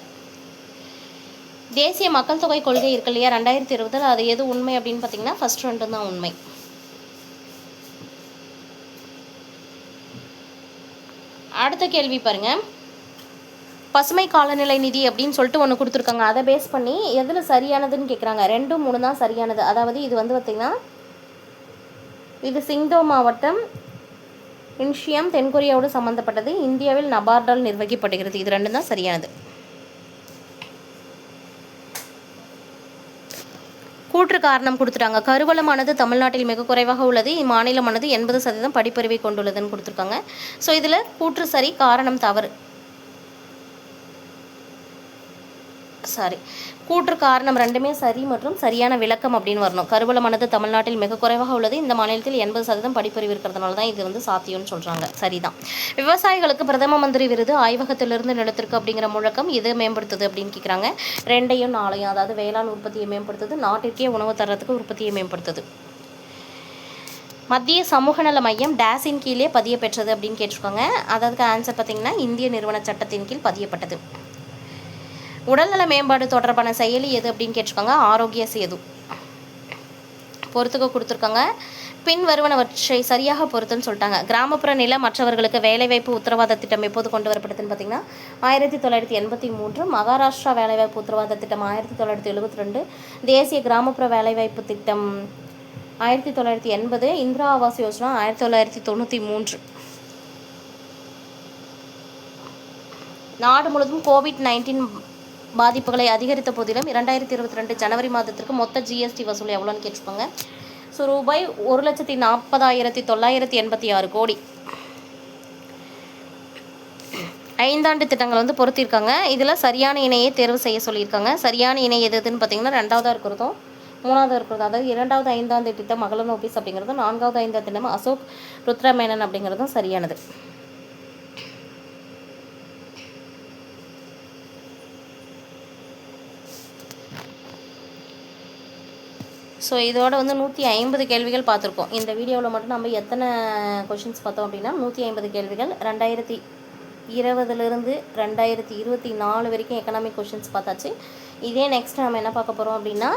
தேசிய மக்கள் தொகை கொள்கை இருக்கு இல்லையா 2020, அது எது உண்மை அப்படின்னு பார்த்தீங்கன்னா ஃபர்ஸ்ட் 2 தான் உண்மை. அடுத்த கேள்வி பாருங்கள். பசுமை காலநிலை நிதி அப்படின்னு சொல்லிட்டு ஒன்று கொடுத்துருக்காங்க. அதை பேஸ் பண்ணி எதில் சரியானதுன்னு கேட்குறாங்க. 2, 3 தான் சரியானது. அதாவது இது வந்து பார்த்திங்கன்னா இது சிங்டோ மாவட்டம், இன்ஷியம், தென்கொரியாவோடு சம்மந்தப்பட்டது. இந்தியாவில் நபார்டால் நிர்வகிக்கப்படுகிறது. இது 2 தான் சரியானது. கூற்று காரணம் கொடுத்துட்டாங்க. கருவளமானது தமிழ்நாட்டில் மிக குறைவாக உள்ளது. இம்மாநிலமானது 80% படிப்பறிவை கொண்டுள்ளதுன்னு கொடுத்துருக்காங்க. ஸோ இதில் கூற்று சரி, காரணம் தவறு. கூற்று காரணம் 2மே சரி மற்றும் சரியான விளக்கம் அப்படின்னு வரணும். கருவளமானது தமிழ்நாட்டில் மிக குறைவாக உள்ளது. இந்த மாநிலத்தில் 80% படிப்பறிவு இருக்கிறதுனால தான் இது வந்து சாத்தியம்னு சொல்கிறாங்க. சரிதான். விவசாயிகளுக்கு பிரதம மந்திரி விருது ஆய்வகத்திலிருந்து நிலத்திற்கு அப்படிங்கிற முழக்கம் எது மேம்படுத்துது அப்படின்னு கேட்குறாங்க. 2யும் 4யும். அதாவது வேளாண் உற்பத்தியை மேம்படுத்துது, நாட்டிற்கே உணவு தரத்துக்கு உற்பத்தியை மேம்படுத்துது. மத்திய சமூக நல மையம் டேஸின் கீழே பதிய பெற்றது அப்படின்னு கேட்டிருக்காங்க. அதற்கு ஆன்சர் பார்த்திங்கன்னா இந்திய நிறுவன சட்டத்தின் கீழ் பதியப்பட்டது. உடல்நல மேம்பாடு தொடர்பான செயலி எது அப்படின்னு கேட்டிருக்காங்க. ஆரோக்கிய சேது. பொறுத்துக்க கொடுத்துருக்காங்க. பின் வருவனவற்றை சரியாக பொறுத்துன்னு சொல்லிட்டாங்க. கிராமப்புற நில மற்றவர்களுக்கு வேலைவாய்ப்பு உத்தரவாத திட்டம் எப்போது கொண்டு வரப்பட்டதுன்னு பார்த்தீங்கன்னா 1983. மகாராஷ்டிரா வேலைவாய்ப்பு உத்தரவாத திட்டம் 1972. தேசிய கிராமப்புற வேலைவாய்ப்பு திட்டம் 1980. இந்திரா ஆவாஸ் யோஜனா 1993. நாடு முழுவதும் கோவிட்-19 பாதிப்புகளை அதிகரித்த போதிலும் 2022 ஜனவரி மாதத்திற்கு மொத்த ஜிஎஸ்டி வசூல் எவ்வளோன்னு கேட்டிருப்பாங்க. ஸோ ரூபாய் 1,40,986 கோடி. 5 ஆண்டு திட்டங்கள் வந்து பொறுத்திருக்காங்க. இதில் சரியான இணையை தேர்வு செய்ய சொல்லியிருக்காங்க. சரியான இணை எதுன்னு பார்த்தீங்கன்னா 2ஆவதாக இருக்கிறதும் 3ஆவது இருக்கிறதும். அதாவது 2வது 5ஆண்டு திட்டம் மகளன் ஆஃபீஸ் அப்படிங்கிறதும் 4வது 5ஆவது திட்டம் அசோக் ருத்ரமேனன் அப்படிங்கிறதும் சரியானது. ஸோ இதோட வந்து 150 கேள்விகள் பார்த்துருக்கோம். இந்த வீடியோவில் மட்டும் நம்ம எத்தனை கொஷின்ஸ் பார்த்தோம் அப்படின்னா 150 கேள்விகள். 2020லிருந்து 2024 வரைக்கும் எக்கனாமிக் கொஷின்ஸ் பார்த்தாச்சு. இதே நெக்ஸ்ட் நம்ம என்ன பார்க்க போகிறோம் அப்படின்னா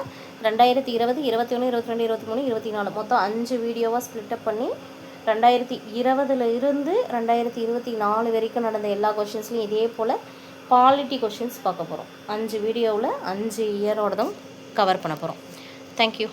2020, 21, 22, 23, 24 மொத்தம் 5 வீடியோவாக ஸ்ப்ளிட்டப் பண்ணி 2020லிருந்து 2024 வரைக்கும் நடந்த எல்லா கொஷின்ஸ்லையும் இதே போல் பாலிட்டி கொஷின்ஸ் பார்க்க போகிறோம். 5 வீடியோவில் 5 இயரோட தான் கவர் பண்ண போகிறோம். Thank you.